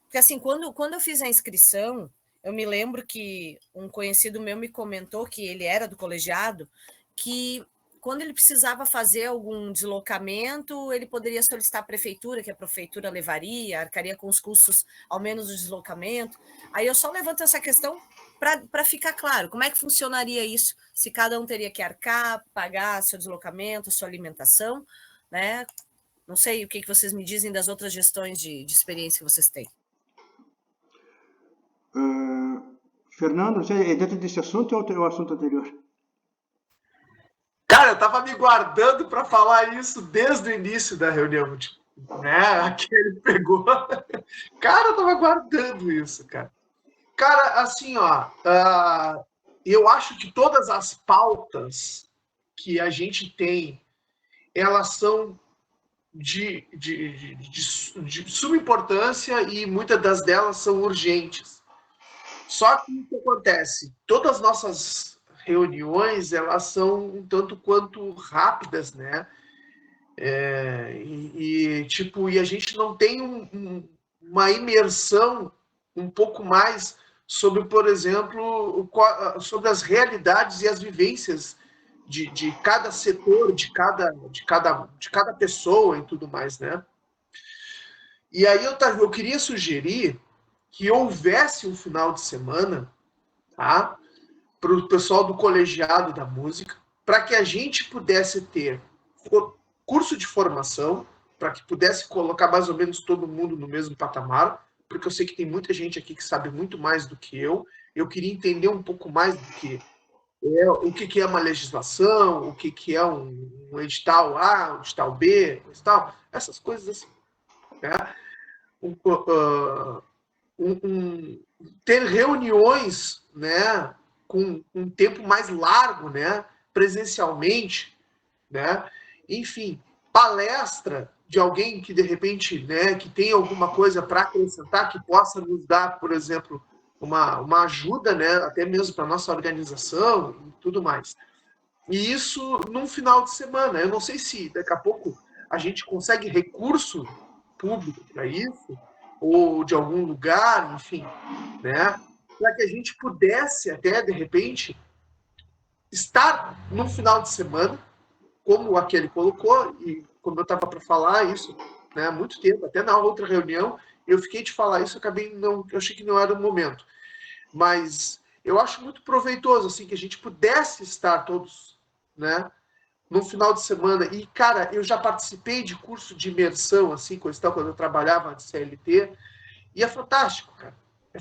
Porque assim, quando eu fiz a inscrição, eu me lembro que um conhecido meu me comentou, que ele era do colegiado, que quando ele precisava fazer algum deslocamento, ele poderia solicitar à prefeitura, que a prefeitura levaria, arcaria com os custos, ao menos do deslocamento. Aí eu só levanto essa questão para ficar claro, como é que funcionaria isso, se cada um teria que arcar, pagar seu deslocamento, sua alimentação, né? Não sei o que vocês me dizem das outras gestões de experiência que vocês têm. Fernando, é dentro desse assunto ou é o assunto anterior? Cara, eu tava me guardando para falar isso desde o início da reunião, tipo, né? Aquele pegou. Cara, eu tava guardando isso, cara. Cara, assim, ó, eu acho que todas as pautas que a gente tem, elas são de suma importância e muitas das delas são urgentes. Só que o que acontece? Todas as nossas reuniões, elas são um tanto quanto rápidas, né? Tipo, e a gente não tem uma imersão um pouco mais sobre, por exemplo, sobre as realidades e as vivências de cada setor, de cada pessoa e tudo mais, né? E aí eu queria sugerir que houvesse um final de semana, tá? Para o pessoal do colegiado da música, para que a gente pudesse ter curso de formação, para que pudesse colocar mais ou menos todo mundo no mesmo patamar, porque eu sei que tem muita gente aqui que sabe muito mais do que eu. Eu queria entender um pouco mais do que o que é uma legislação, o que é um edital A, um edital B, edital, essas coisas assim. Né? Ter reuniões, né, com um tempo mais largo, né, presencialmente, né, enfim, palestra de alguém que de repente, né, que tem alguma coisa para acrescentar, que possa nos dar, por exemplo, uma ajuda, né, até mesmo para nossa organização e tudo mais. E isso num final de semana. Eu não sei se daqui a pouco a gente consegue recurso público para isso, ou de algum lugar, enfim, né, para que a gente pudesse até, de repente, estar no final de semana, como aquele colocou, e como eu estava para falar isso, né, há muito tempo, até na outra reunião, eu fiquei de falar isso, eu achei que não era o momento. Mas eu acho muito proveitoso, assim, que a gente pudesse estar todos, né, no final de semana. E, cara, eu já participei de curso de imersão, assim, quando eu trabalhava de CLT, e é fantástico, cara. É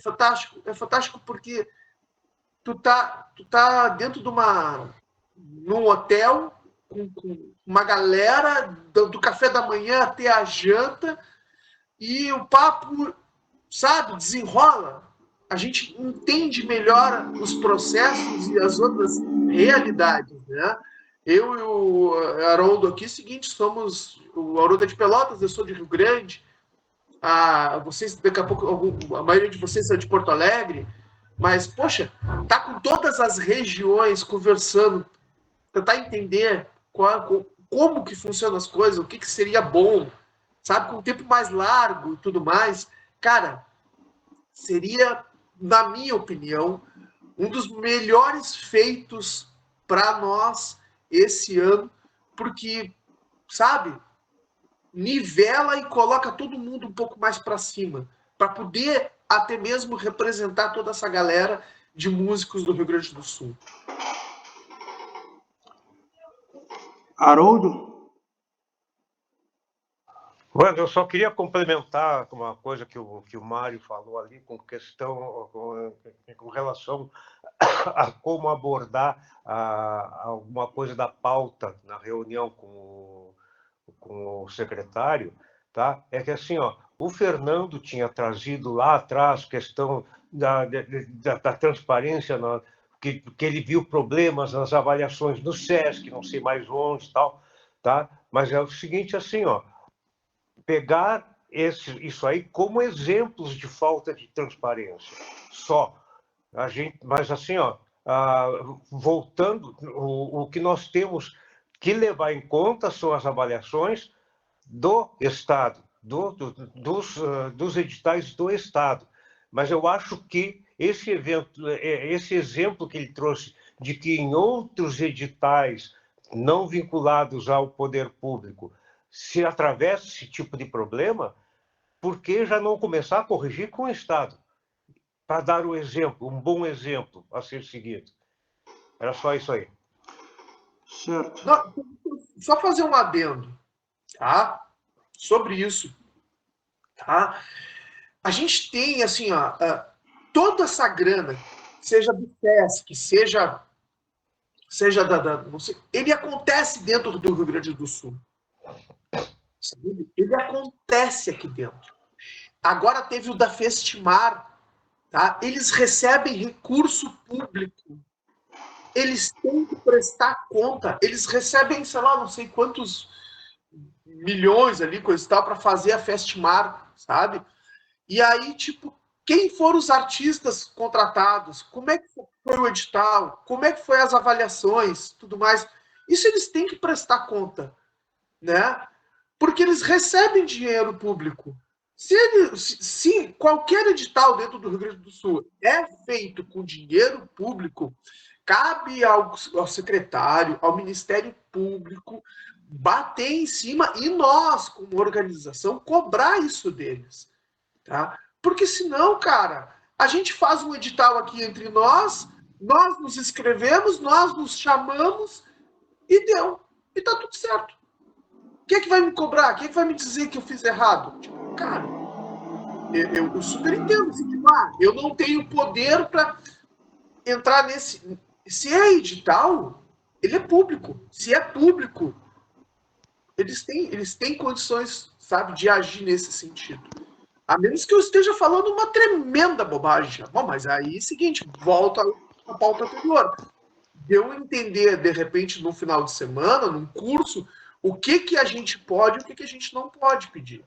fantástico porque tu tá dentro num hotel com uma galera do café da manhã até a janta e o papo, sabe, desenrola. A gente entende melhor os processos e as outras realidades, né? Eu e o Haroldo aqui, seguinte, somos o Haroldo é de Pelotas, eu sou de Rio Grande. Vocês, daqui a pouco, a maioria de vocês é de Porto Alegre, mas, poxa, tá com todas as regiões conversando, tentar entender como que funcionam as coisas, o que seria bom, sabe, com um tempo mais largo e tudo mais. Cara, seria, na minha opinião, um dos melhores feitos para nós esse ano, porque, sabe, nivela e coloca todo mundo um pouco mais para cima, para poder até mesmo representar toda essa galera de músicos do Rio Grande do Sul. Haroldo? Wanda, eu só queria complementar uma coisa que o Mário falou ali com relação a como abordar alguma coisa da pauta na reunião com o secretário, tá? É que assim, ó, o Fernando tinha trazido lá atrás questão da transparência, que ele viu problemas nas avaliações do SESC, não sei mais onde, tal, tá? Mas é o seguinte, assim, ó, pegar isso aí como exemplos de falta de transparência, só. Mas assim, ó, voltando, o que nós temos que levar em conta são as avaliações do Estado, dos editais do Estado. Mas eu acho que esse exemplo que ele trouxe, de que em outros editais não vinculados ao poder público se atravessam esse tipo de problema, por que já não começar a corrigir com o Estado? Para dar um exemplo, um bom exemplo a ser seguido. Era só isso aí. Certo. Não, só fazer um adendo, tá? Sobre isso, tá? A gente tem, assim, ó, toda essa grana, seja do FESC, seja não sei, ele acontece dentro do Rio Grande do Sul. Ele acontece aqui dentro. Agora teve o da Festimar, tá? Eles recebem recurso público. Eles têm que prestar conta. Eles recebem, sei lá, não sei quantos milhões ali, coisa e tal, para fazer a Festimar, sabe? E aí, tipo, quem foram os artistas contratados? Como é que foi o edital? Como é que foi as avaliações? Tudo mais. Isso eles têm que prestar conta, né? Porque eles recebem dinheiro público. Se qualquer edital dentro do Rio Grande do Sul é feito com dinheiro público, cabe ao secretário, ao Ministério Público, bater em cima e nós, como organização, cobrar isso deles. Tá? Porque senão, cara, a gente faz um edital aqui entre nós nos inscrevemos, nós nos chamamos e deu. E tá tudo certo. Quem é que vai me cobrar? Quem é que vai me dizer que eu fiz errado? Tipo, cara, eu super entendo. Assim, tipo, eu não tenho poder para entrar nesse... Se é edital, ele é público. Se é público, eles têm condições, sabe, de agir nesse sentido. A menos que eu esteja falando uma tremenda bobagem. Bom, mas aí é o seguinte, volta à pauta anterior. Deu a entender, de repente, no final de semana, num curso, o que a gente pode e o que a gente não pode pedir.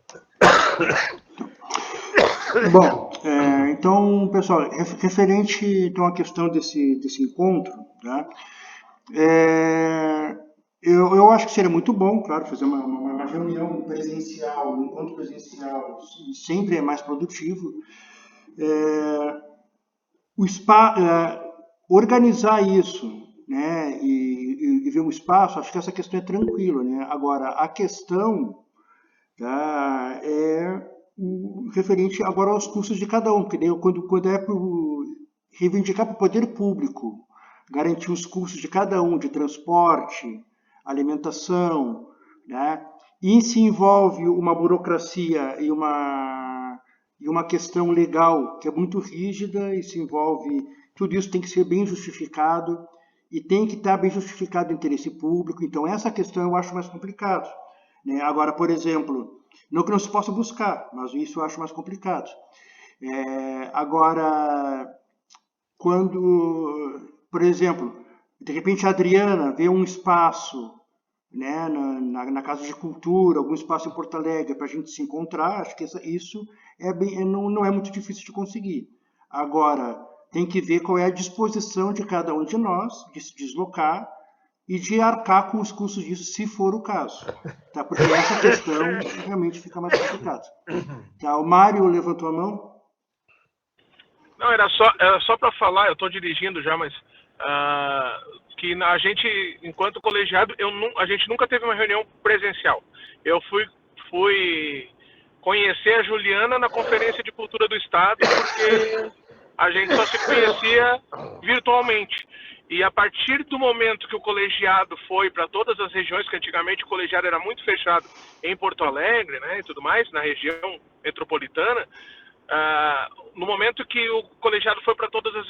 Bom, então, pessoal, referente então, à questão desse encontro, tá? Eu acho que seria muito bom, claro, fazer uma reunião presencial, um encontro presencial sempre é mais produtivo. Organizar isso, né, e ver um espaço, acho que essa questão é tranquila, né? Agora, a questão, tá, é referente agora aos custos de cada um, porque daí, quando é para reivindicar para o poder público garantir os custos de cada um, de transporte, alimentação, né? E se envolve uma burocracia e uma questão legal que é muito rígida e se envolve... Tudo isso tem que ser bem justificado e tem que estar bem justificado o interesse público. Então, essa questão eu acho mais complicado, né? Agora, por exemplo, não que não se possa buscar, mas isso eu acho mais complicado. Agora, quando, por exemplo, de repente a Adriana vê um espaço, né, na Casa de Cultura, algum espaço em Porto Alegre para a gente se encontrar, acho que isso não é muito difícil de conseguir. Agora, tem que ver qual é a disposição de cada um de nós de se deslocar e de arcar com os custos disso, se for o caso. Tá? Porque essa questão realmente fica mais complicada. Tá? O Mário levantou a mão? Não, era só para falar, eu estou dirigindo já, mas que a gente, enquanto colegiado, a gente nunca teve uma reunião presencial. Eu fui conhecer a Juliana na Conferência de Cultura do Estado, porque a gente só se conhecia virtualmente. E a partir do momento que o colegiado foi para todas as regiões, que antigamente o colegiado era muito fechado em Porto Alegre, né, e tudo mais, na região metropolitana, no momento que o colegiado foi para todas as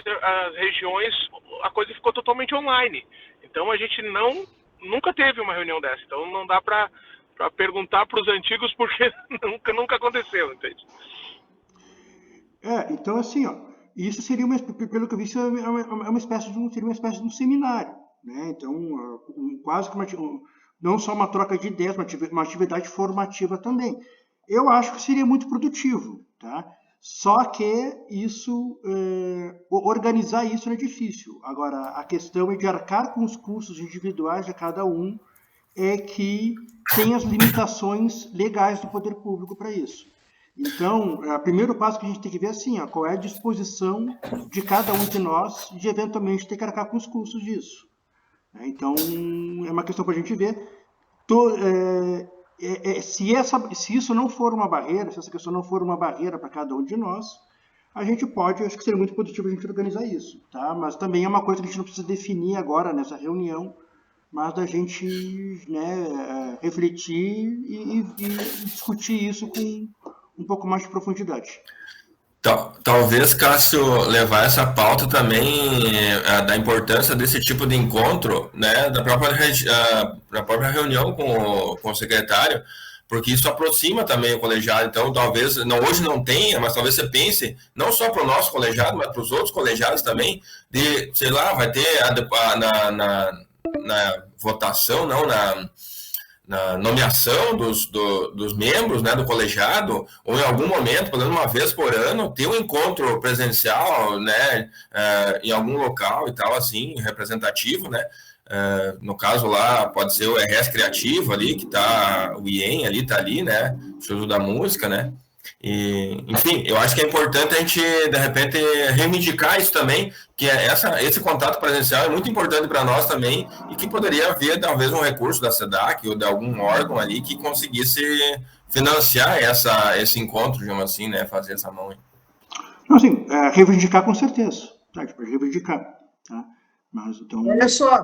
regiões, a coisa ficou totalmente online. Então a gente nunca teve uma reunião dessa. Então não dá para perguntar para os antigos porque nunca aconteceu, entende? Então assim, ó, isso seria pelo que eu vi, seria uma espécie de um seminário, né? Então quase que não só uma troca de ideias, uma atividade formativa também. Eu acho que seria muito produtivo, tá? Só que organizar isso é difícil. Agora, a questão é de arcar com os custos individuais de cada um, é que tem as limitações legais do poder público para isso. Então, o primeiro passo que a gente tem que ver é assim, qual é a disposição de cada um de nós de eventualmente ter que arcar com os custos disso. Né? Então, é uma questão para a gente ver. Se isso não for uma barreira, se essa questão não for uma barreira para cada um de nós, a gente pode, acho que seria muito positivo a gente organizar isso, tá? Mas também é uma coisa que a gente não precisa definir agora nessa reunião, mas da gente, né, refletir e discutir isso com um pouco mais de profundidade. Talvez, Cássio, levar essa pauta também da importância desse tipo de encontro, né, da própria reunião com o secretário, porque isso aproxima também o colegiado. Então, talvez, hoje não tenha, mas talvez você pense, não só para o nosso colegiado, mas para os outros colegiados também, sei lá, vai ter na votação, na nomeação dos membros, né, do colegiado, ou em algum momento, pelo menos uma vez por ano, ter um encontro presencial, né, em algum local e tal, assim, representativo, né, no caso lá, pode ser o RS Criativo ali, que tá, o IEM ali, tá ali, né, o Instituto da Música, né, e, enfim, eu acho que é importante a gente, de repente, reivindicar isso também, que esse contato presencial é muito importante para nós também, e que poderia haver, talvez, um recurso da SEDAC ou de algum órgão ali que conseguisse financiar esse encontro, digamos assim, né, fazer essa mão. Então, assim, reivindicar com certeza, tá? A gente pode reivindicar, tá? Mas, então... Olha só,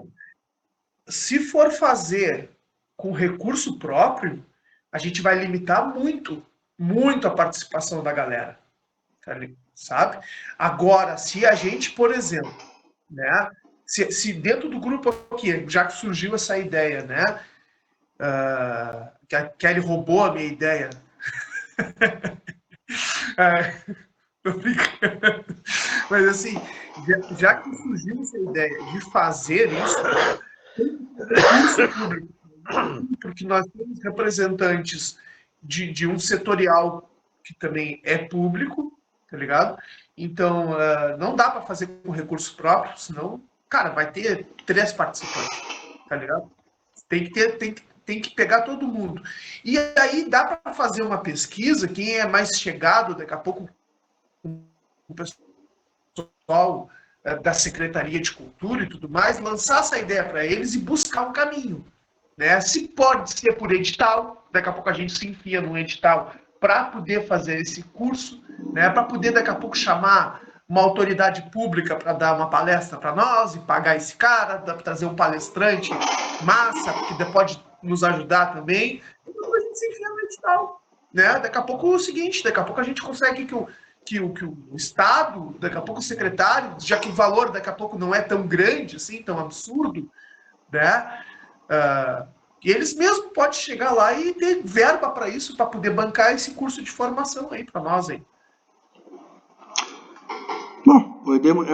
se for fazer com recurso próprio, a gente vai limitar muito a participação da galera, sabe? Agora, se a gente, por exemplo, né, se dentro do grupo aqui, já que surgiu essa ideia, né, que a Kelly roubou a minha ideia, tô brincando, mas assim, já que surgiu essa ideia de fazer isso, porque nós temos representantes de um setorial que também é público, tá ligado? Então, não dá para fazer com recurso próprio, senão, cara, vai ter 3 participantes, tá ligado? Tem que pegar todo mundo. E aí dá para fazer uma pesquisa, quem é mais chegado, daqui a pouco, o pessoal da Secretaria de Cultura e tudo mais, lançar essa ideia para eles e buscar um caminho. Né? Se pode ser por edital, daqui a pouco a gente se enfia num edital para poder fazer esse curso, né? Para poder daqui a pouco chamar uma autoridade pública para dar uma palestra para nós e pagar esse cara, trazer um palestrante massa, que pode nos ajudar também. Então a gente se enfia no edital. Né? Daqui a pouco é o seguinte, daqui a pouco a gente consegue que o Estado, daqui a pouco o secretário, já que o valor daqui a pouco não é tão grande, assim, tão absurdo, né? Eles mesmos podem chegar lá e ter verba para isso, para poder bancar esse curso de formação aí para nós aí. Bom, podemos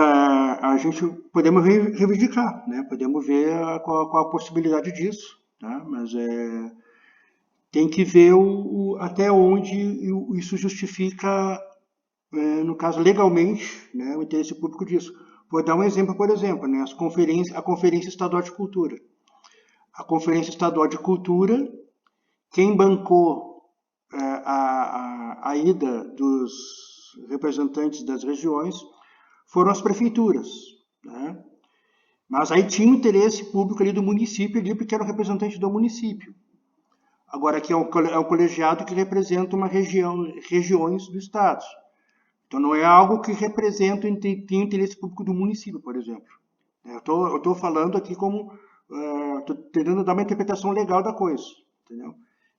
reivindicar, né? Podemos ver qual a possibilidade disso, tá? Mas tem que ver até onde isso justifica, no caso legalmente, né, o interesse público disso. Vou dar um exemplo, por exemplo, né, a Conferência Estadual de Cultura. A Conferência Estadual de Cultura, quem bancou a ida dos representantes das regiões foram as prefeituras, né? Mas aí tinha um interesse público ali do município, ali, porque era o representante do município. Agora aqui é o colegiado que representa uma regiões do estado. Então não é algo que representa o interesse público do município, por exemplo. Eu estou falando aqui como... Estou tentando dar uma interpretação legal da coisa, entendeu?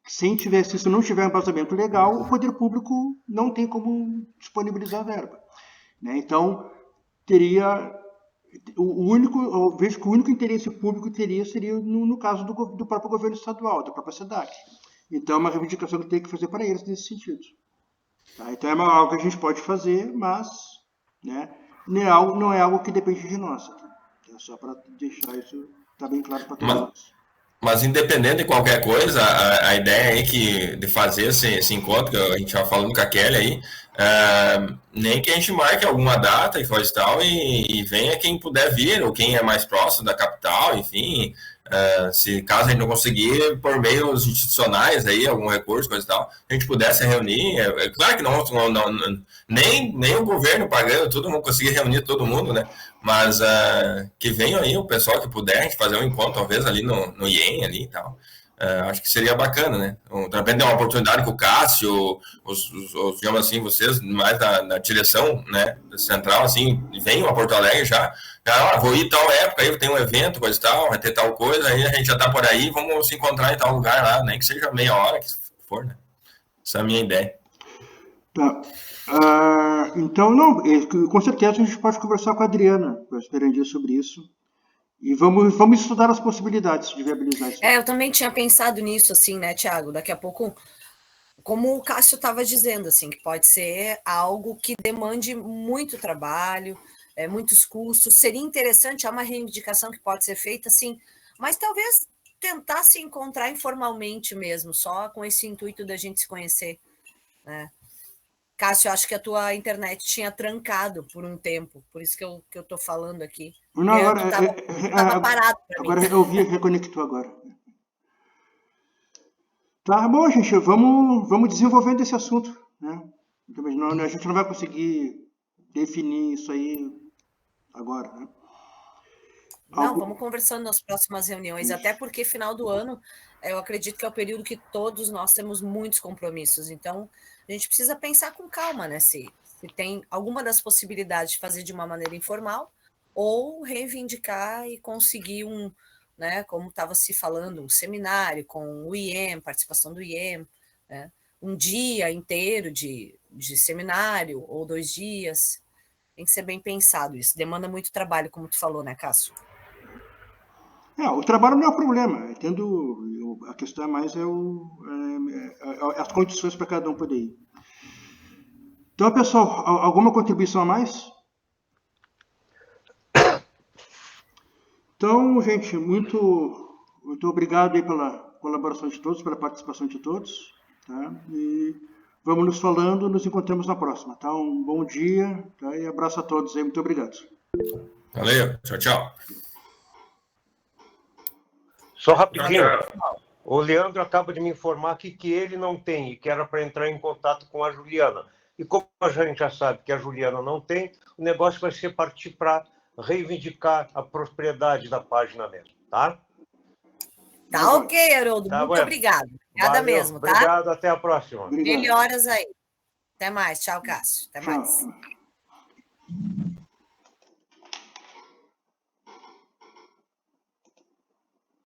Se isso não tiver um embasamento legal, o poder público não tem como disponibilizar a verba, né? Então, eu vejo que o único interesse público seria no caso do próprio governo estadual, da própria SEDAC. Então, é uma reivindicação que tem que fazer para eles nesse sentido. Tá? Então, é algo que a gente pode fazer, mas, né, não é algo que depende de nós. Tá? É só para deixar isso... Está bem claro para todos. Mas independente de qualquer coisa, a ideia aí de fazer esse encontro, que a gente estava falando com a Kelly aí, nem que a gente marque alguma data e coisa e tal, e venha quem puder vir, ou quem é mais próximo da capital, enfim, Se caso a gente não conseguir, por meios institucionais, aí, algum recurso, coisa e tal, a gente pudesse reunir. É claro que nem o governo pagando, todo mundo conseguir reunir todo mundo, né? Mas que venham aí o pessoal que puder, a gente fazer um encontro, talvez, ali no IEM, ali e tal. Acho que seria bacana, né? De repente, uma oportunidade com o Cássio, digamos assim, vocês mais da direção, né, central, assim, venham a Porto Alegre já, vou ir tal época, aí tem um evento, coisa e tal, vai ter tal coisa, aí a gente já tá por aí, vamos se encontrar em tal lugar lá, nem que seja meia hora, que for, né? Essa é a minha ideia. Tá. Então, não, com certeza a gente pode conversar com a Adriana, com a Esperandia, sobre isso. E vamos estudar as possibilidades de viabilizar isso. Eu também tinha pensado nisso, assim, né, Thiago? Daqui a pouco, como o Cássio estava dizendo, assim, que pode ser algo que demande muito trabalho, muitos custos. Seria interessante, é uma reivindicação que pode ser feita, assim, mas talvez tentar se encontrar informalmente mesmo, só com esse intuito da gente se conhecer, né? Cássio, acho que a tua internet tinha trancado por um tempo, por isso que eu estou falando aqui. Não, agora estava parado para mim. Agora eu vi, reconectou agora. Tá bom, gente, vamos desenvolvendo esse assunto, né? A gente não vai conseguir definir isso aí agora, né? Não, vamos conversando nas próximas reuniões, até porque final do ano, eu acredito que é o período que todos nós temos muitos compromissos, então a gente precisa pensar com calma, né? Se tem alguma das possibilidades de fazer de uma maneira informal ou reivindicar e conseguir né, como estava se falando, um seminário com o IEM, participação do IEM, né? Um dia inteiro de seminário ou 2 dias. Tem que ser bem pensado isso. Demanda muito trabalho, como tu falou, né, Cássio? O trabalho não é o problema. A questão é mais as condições para cada um poder ir. Então, pessoal, alguma contribuição a mais? Então, gente, muito obrigado aí pela colaboração de todos, pela participação de todos. Tá? E vamos nos falando, nos encontramos na próxima. Tá? Um bom dia, tá? E abraço a todos aí. Muito obrigado. Valeu, tchau, tchau. Só rapidinho, o Leandro acaba de me informar aqui que ele não tem e que era para entrar em contato com a Juliana. E como a gente já sabe que a Juliana não tem, o negócio vai ser partir para reivindicar a propriedade da página mesmo, tá? Tá ok, Haroldo. Tá, muito obrigado. Obrigada mesmo, tá? Obrigado, até a próxima. Melhoras aí. Até mais. Tchau, Cássio. Até mais.